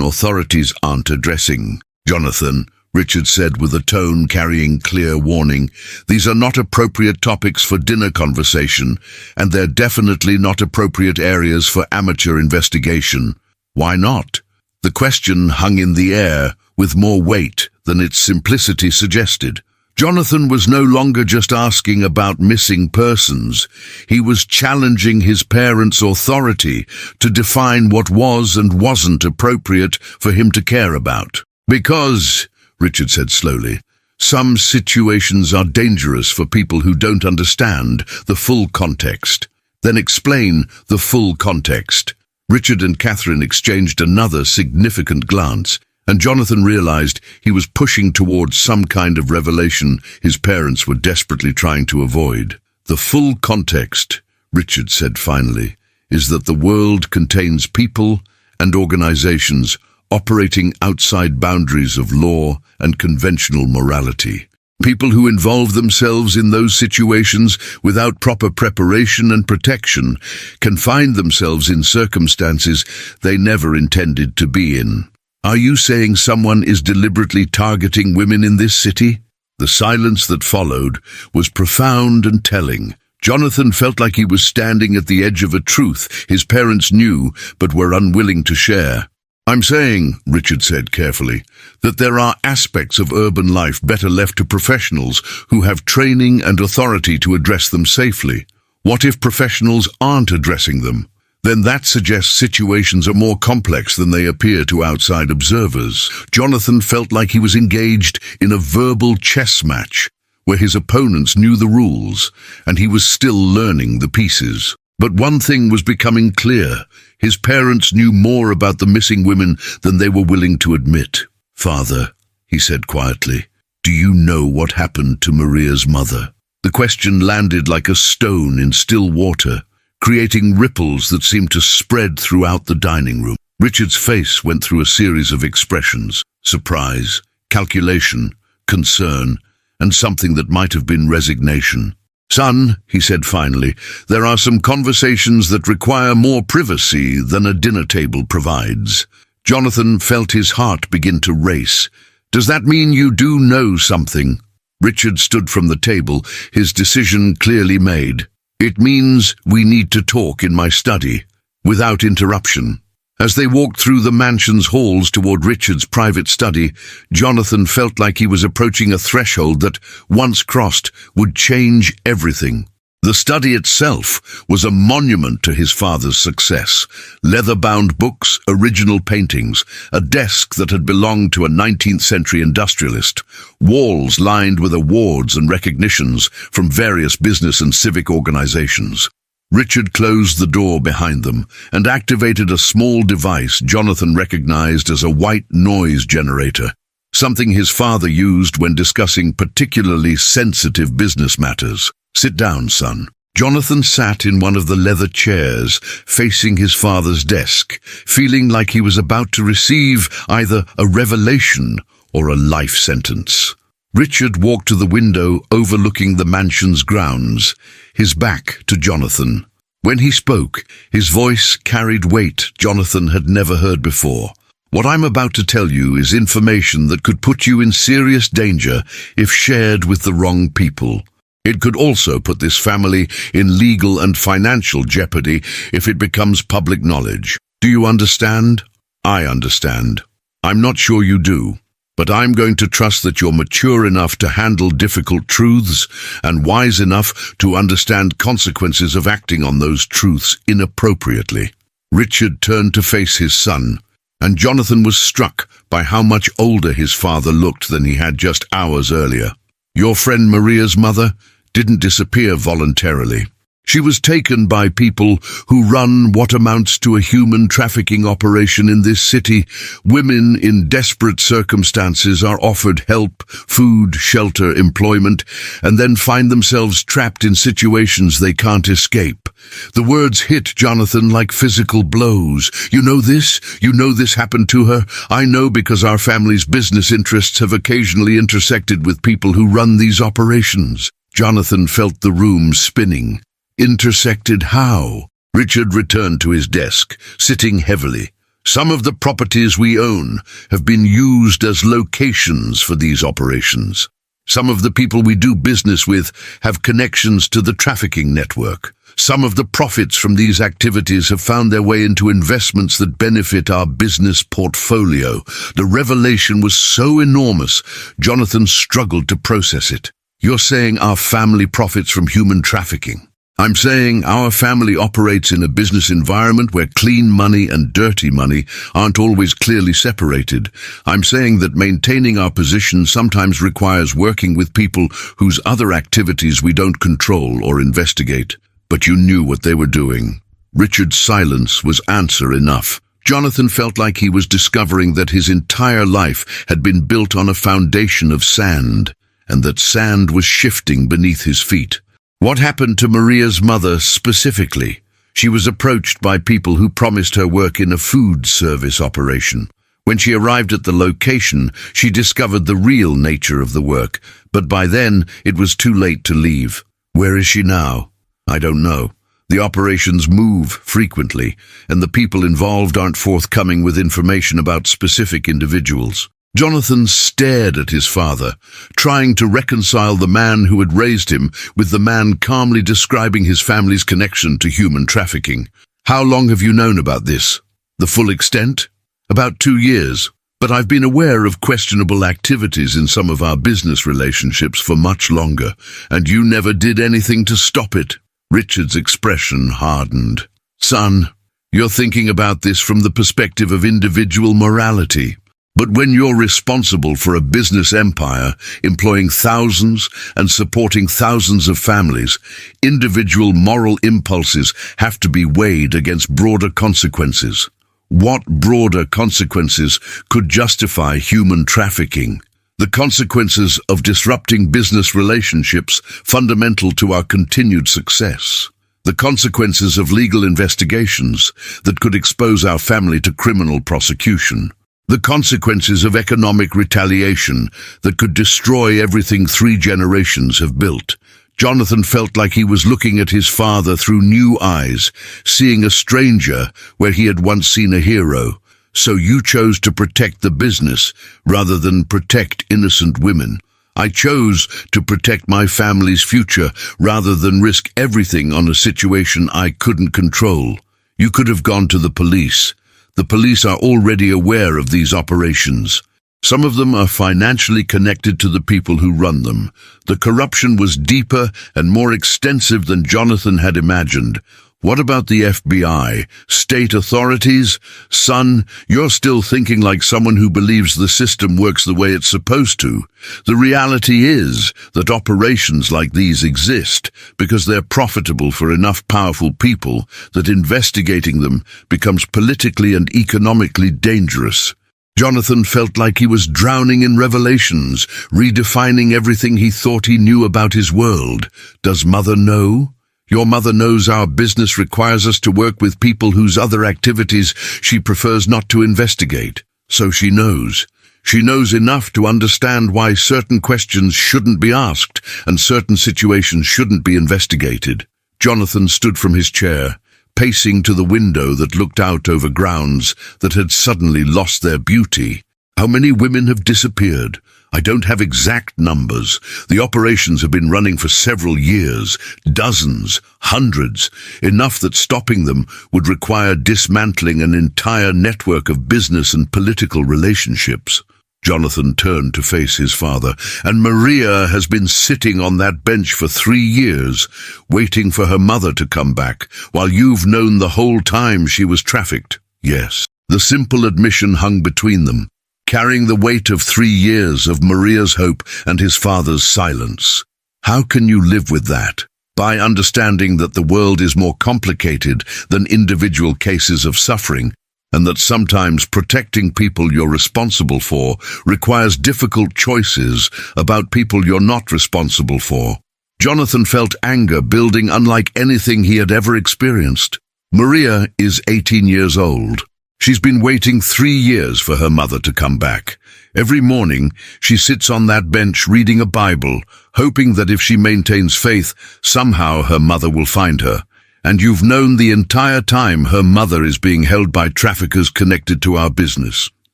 authorities aren't addressing? Jonathan, Richard said with a tone carrying clear warning, these are not appropriate topics for dinner conversation, and they're definitely not appropriate areas for amateur investigation. Why not? The question hung in the air, with more weight than its simplicity suggested. Jonathan was no longer just asking about missing persons. He was challenging his parents' authority to define what was and wasn't appropriate for him to care about. Because, Richard said slowly, some situations are dangerous for people who don't understand the full context. Then explain the full context. Richard and Catherine exchanged another significant glance, and Jonathan realized he was pushing towards some kind of revelation his parents were desperately trying to avoid. The full context, Richard said finally, is that the world contains people and organizations operating outside boundaries of law and conventional morality. People who involve themselves in those situations without proper preparation and protection can find themselves in circumstances they never intended to be in. Are you saying someone is deliberately targeting women in this city? The silence that followed was profound and telling. Jonathan felt like he was standing at the edge of a truth his parents knew but were unwilling to share. I'm saying, Richard said carefully, that there are aspects of urban life better left to professionals who have training and authority to address them safely. What if professionals aren't addressing them? Then that suggests situations are more complex than they appear to outside observers. Jonathan felt like he was engaged in a verbal chess match, where his opponents knew the rules, and he was still learning the pieces. But one thing was becoming clear. His parents knew more about the missing women than they were willing to admit. Father, he said quietly, do you know what happened to Maria's mother? The question landed like a stone in still water, creating ripples that seemed to spread throughout the dining room. Richard's face went through a series of expressions: surprise, calculation, concern, and something that might have been resignation. Son, he said finally, there are some conversations that require more privacy than a dinner table provides. Jonathan felt his heart begin to race. Does that mean you do know something? Richard stood from the table, his decision clearly made. It means we need to talk in my study, without interruption. As they walked through the mansion's halls toward Richard's private study, Jonathan felt like he was approaching a threshold that, once crossed, would change everything. The study itself was a monument to his father's success. Leather-bound books, original paintings, a desk that had belonged to a 19th century industrialist, walls lined with awards and recognitions from various business and civic organizations. Richard closed the door behind them and activated a small device Jonathan recognized as a white noise generator, something his father used when discussing particularly sensitive business matters. Sit down, son. Jonathan sat in one of the leather chairs, facing his father's desk, feeling like he was about to receive either a revelation or a life sentence. Richard walked to the window overlooking the mansion's grounds, his back to Jonathan. When he spoke, his voice carried weight Jonathan had never heard before. What I'm about to tell you is information that could put you in serious danger if shared with the wrong people. It could also put this family in legal and financial jeopardy if it becomes public knowledge. Do you understand? I understand. I'm not sure you do. But I'm going to trust that you're mature enough to handle difficult truths and wise enough to understand consequences of acting on those truths inappropriately. Richard turned to face his son, and Jonathan was struck by how much older his father looked than he had just hours earlier. Your friend Maria's mother didn't disappear voluntarily. She was taken by people who run what amounts to a human trafficking operation in this city. Women in desperate circumstances are offered help, food, shelter, employment, and then find themselves trapped in situations they can't escape. The words hit Jonathan like physical blows. You know this? You know this happened to her? I know because our family's business interests have occasionally intersected with people who run these operations. Jonathan felt the room spinning. Intersected how? Richard returned to his desk, sitting heavily. Some of the properties we own have been used as locations for these operations. Some of the people we do business with have connections to the trafficking network. Some of the profits from these activities have found their way into investments that benefit our business portfolio. The revelation was so enormous, Jonathan struggled to process it. You're saying our family profits from human trafficking? I'm saying our family operates in a business environment where clean money and dirty money aren't always clearly separated. I'm saying that maintaining our position sometimes requires working with people whose other activities we don't control or investigate. But you knew what they were doing. Richard's silence was answer enough. Jonathan felt like he was discovering that his entire life had been built on a foundation of sand, and that sand was shifting beneath his feet. What happened to Maria's mother specifically? She was approached by people who promised her work in a food service operation. When she arrived at the location, she discovered the real nature of the work, but by then it was too late to leave. Where is she now? I don't know. The operations move frequently, and the people involved aren't forthcoming with information about specific individuals. Jonathan stared at his father, trying to reconcile the man who had raised him with the man calmly describing his family's connection to human trafficking. How long have you known about this? The full extent? About 2 years. But I've been aware of questionable activities in some of our business relationships for much longer, and you never did anything to stop it. Richard's expression hardened. Son, you're thinking about this from the perspective of individual morality. But when you're responsible for a business empire, employing thousands and supporting thousands of families, individual moral impulses have to be weighed against broader consequences. What broader consequences could justify human trafficking? The consequences of disrupting business relationships fundamental to our continued success. The consequences of legal investigations that could expose our family to criminal prosecution. The consequences of economic retaliation that could destroy everything 3 generations have built. Jonathan felt like he was looking at his father through new eyes, seeing a stranger where he had once seen a hero. So you chose to protect the business rather than protect innocent women. I chose to protect my family's future rather than risk everything on a situation I couldn't control. You could have gone to the police. The police are already aware of these operations. Some of them are financially connected to the people who run them. The corruption was deeper and more extensive than Jonathan had imagined. What about the FBI? State authorities? Son, you're still thinking like someone who believes the system works the way it's supposed to. The reality is that operations like these exist because they're profitable for enough powerful people that investigating them becomes politically and economically dangerous. Jonathan felt like he was drowning in revelations, redefining everything he thought he knew about his world. Does Mother know? Your mother knows our business requires us to work with people whose other activities she prefers not to investigate. So she knows. She knows enough to understand why certain questions shouldn't be asked and certain situations shouldn't be investigated. Jonathan stood from his chair, pacing to the window that looked out over grounds that had suddenly lost their beauty. How many women have disappeared? I don't have exact numbers. The operations have been running for several years, dozens, hundreds, enough that stopping them would require dismantling an entire network of business and political relationships. Jonathan turned to face his father. And Maria has been sitting on that bench for 3 years, waiting for her mother to come back, while you've known the whole time she was trafficked. Yes. The simple admission hung between them, carrying the weight of 3 years of Maria's hope and his father's silence. How can you live with that? By understanding that the world is more complicated than individual cases of suffering, and that sometimes protecting people you're responsible for requires difficult choices about people you're not responsible for. Jonathan felt anger building unlike anything he had ever experienced. Maria is 18 years old. She's been waiting 3 years for her mother to come back. Every morning, she sits on that bench reading a Bible, hoping that if she maintains faith, somehow her mother will find her. And you've known the entire time her mother is being held by traffickers connected to our business.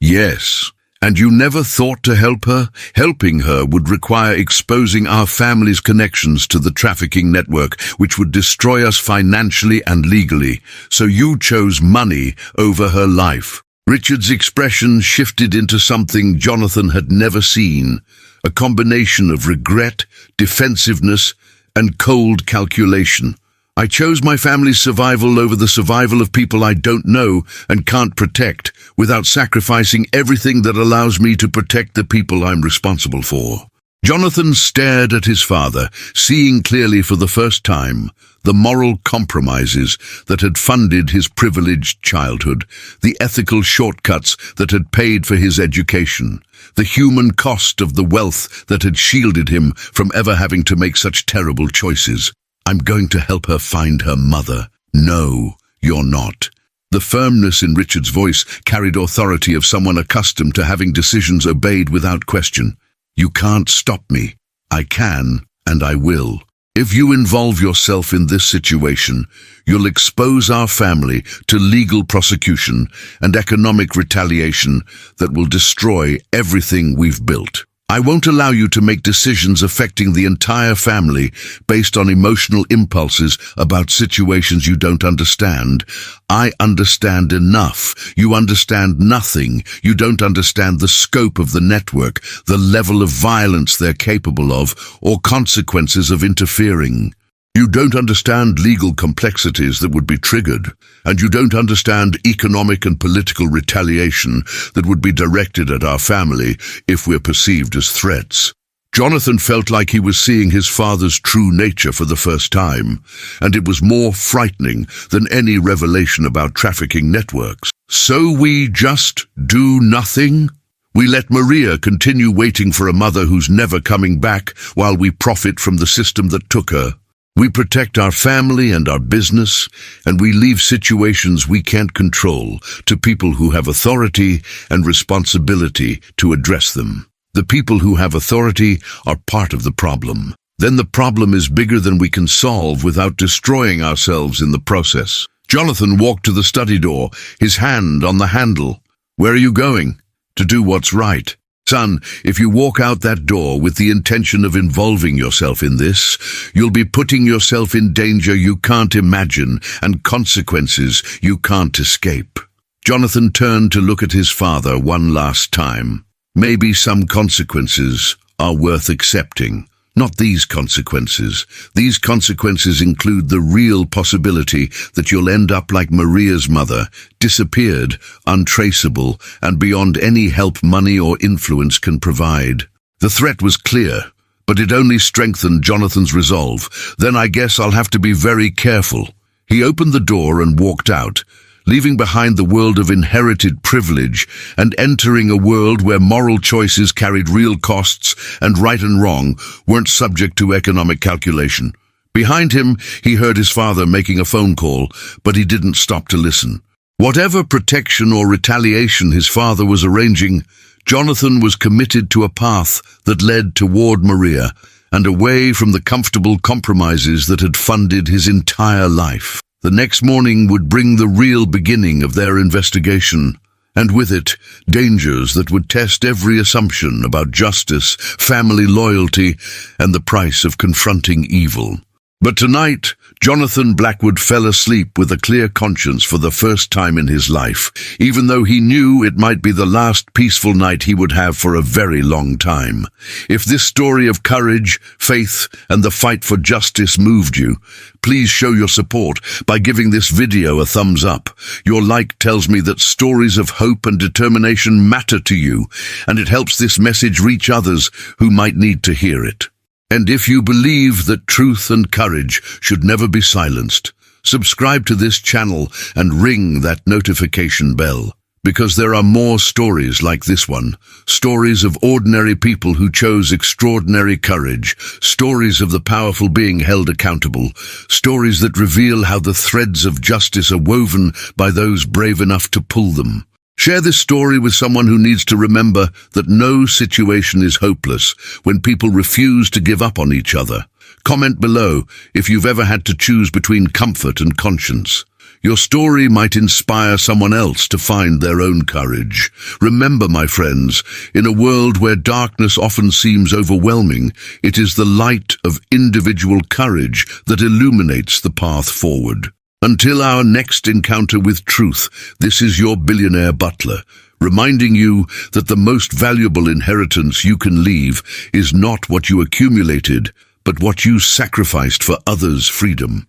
Yes. And you never thought to help her? Helping her would require exposing our family's connections to the trafficking network, which would destroy us financially and legally. So you chose money over her life. Richard's expression shifted into something Jonathan had never seen, a combination of regret, defensiveness, and cold calculation. I chose my family's survival over the survival of people I don't know and can't protect, without sacrificing everything that allows me to protect the people I'm responsible for. Jonathan stared at his father, seeing clearly for the first time the moral compromises that had funded his privileged childhood, the ethical shortcuts that had paid for his education, the human cost of the wealth that had shielded him from ever having to make such terrible choices. I'm going to help her find her mother. No, you're not. The firmness in Richard's voice carried authority of someone accustomed to having decisions obeyed without question. You can't stop me. I can, and I will. If you involve yourself in this situation, you'll expose our family to legal prosecution and economic retaliation that will destroy everything we've built. I won't allow you to make decisions affecting the entire family based on emotional impulses about situations you don't understand. I understand enough. You understand nothing. You don't understand the scope of the network, the level of violence they're capable of, or consequences of interfering. You don't understand legal complexities that would be triggered, and you don't understand economic and political retaliation that would be directed at our family if we're perceived as threats. Jonathan felt like he was seeing his father's true nature for the first time, and it was more frightening than any revelation about trafficking networks. So we just do nothing? We let Maria continue waiting for a mother who's never coming back while we profit from the system that took her. We protect our family and our business, and we leave situations we can't control to people who have authority and responsibility to address them. The people who have authority are part of the problem. Then the problem is bigger than we can solve without destroying ourselves in the process. Jonathan walked to the study door, his hand on the handle. Where are you going? To do what's right. Son, if you walk out that door with the intention of involving yourself in this, you'll be putting yourself in danger you can't imagine and consequences you can't escape. Jonathan turned to look at his father one last time. Maybe some consequences are worth accepting. Not these consequences. These consequences include the real possibility that you'll end up like Maria's mother, disappeared, untraceable, and beyond any help money or influence can provide. The threat was clear, but it only strengthened Jonathan's resolve. Then I guess I'll have to be very careful. He opened the door and walked out, leaving behind the world of inherited privilege and entering a world where moral choices carried real costs and right and wrong weren't subject to economic calculation. Behind him, he heard his father making a phone call, but he didn't stop to listen. Whatever protection or retaliation his father was arranging, Jonathan was committed to a path that led toward Maria and away from the comfortable compromises that had funded his entire life. The next morning would bring the real beginning of their investigation, and with it, dangers that would test every assumption about justice, family loyalty, and the price of confronting evil. But tonight, Jonathan Blackwood fell asleep with a clear conscience for the first time in his life, even though he knew it might be the last peaceful night he would have for a very long time. If this story of courage, faith, and the fight for justice moved you, please show your support by giving this video a thumbs up. Your like tells me that stories of hope and determination matter to you, and it helps this message reach others who might need to hear it. And if you believe that truth and courage should never be silenced, subscribe to this channel and ring that notification bell. Because there are more stories like this one, stories of ordinary people who chose extraordinary courage, stories of the powerful being held accountable, stories that reveal how the threads of justice are woven by those brave enough to pull them. Share this story with someone who needs to remember that no situation is hopeless when people refuse to give up on each other. Comment below if you've ever had to choose between comfort and conscience. Your story might inspire someone else to find their own courage. Remember, my friends, in a world where darkness often seems overwhelming, it is the light of individual courage that illuminates the path forward. Until our next encounter with truth, this is your billionaire butler, reminding you that the most valuable inheritance you can leave is not what you accumulated, but what you sacrificed for others' freedom.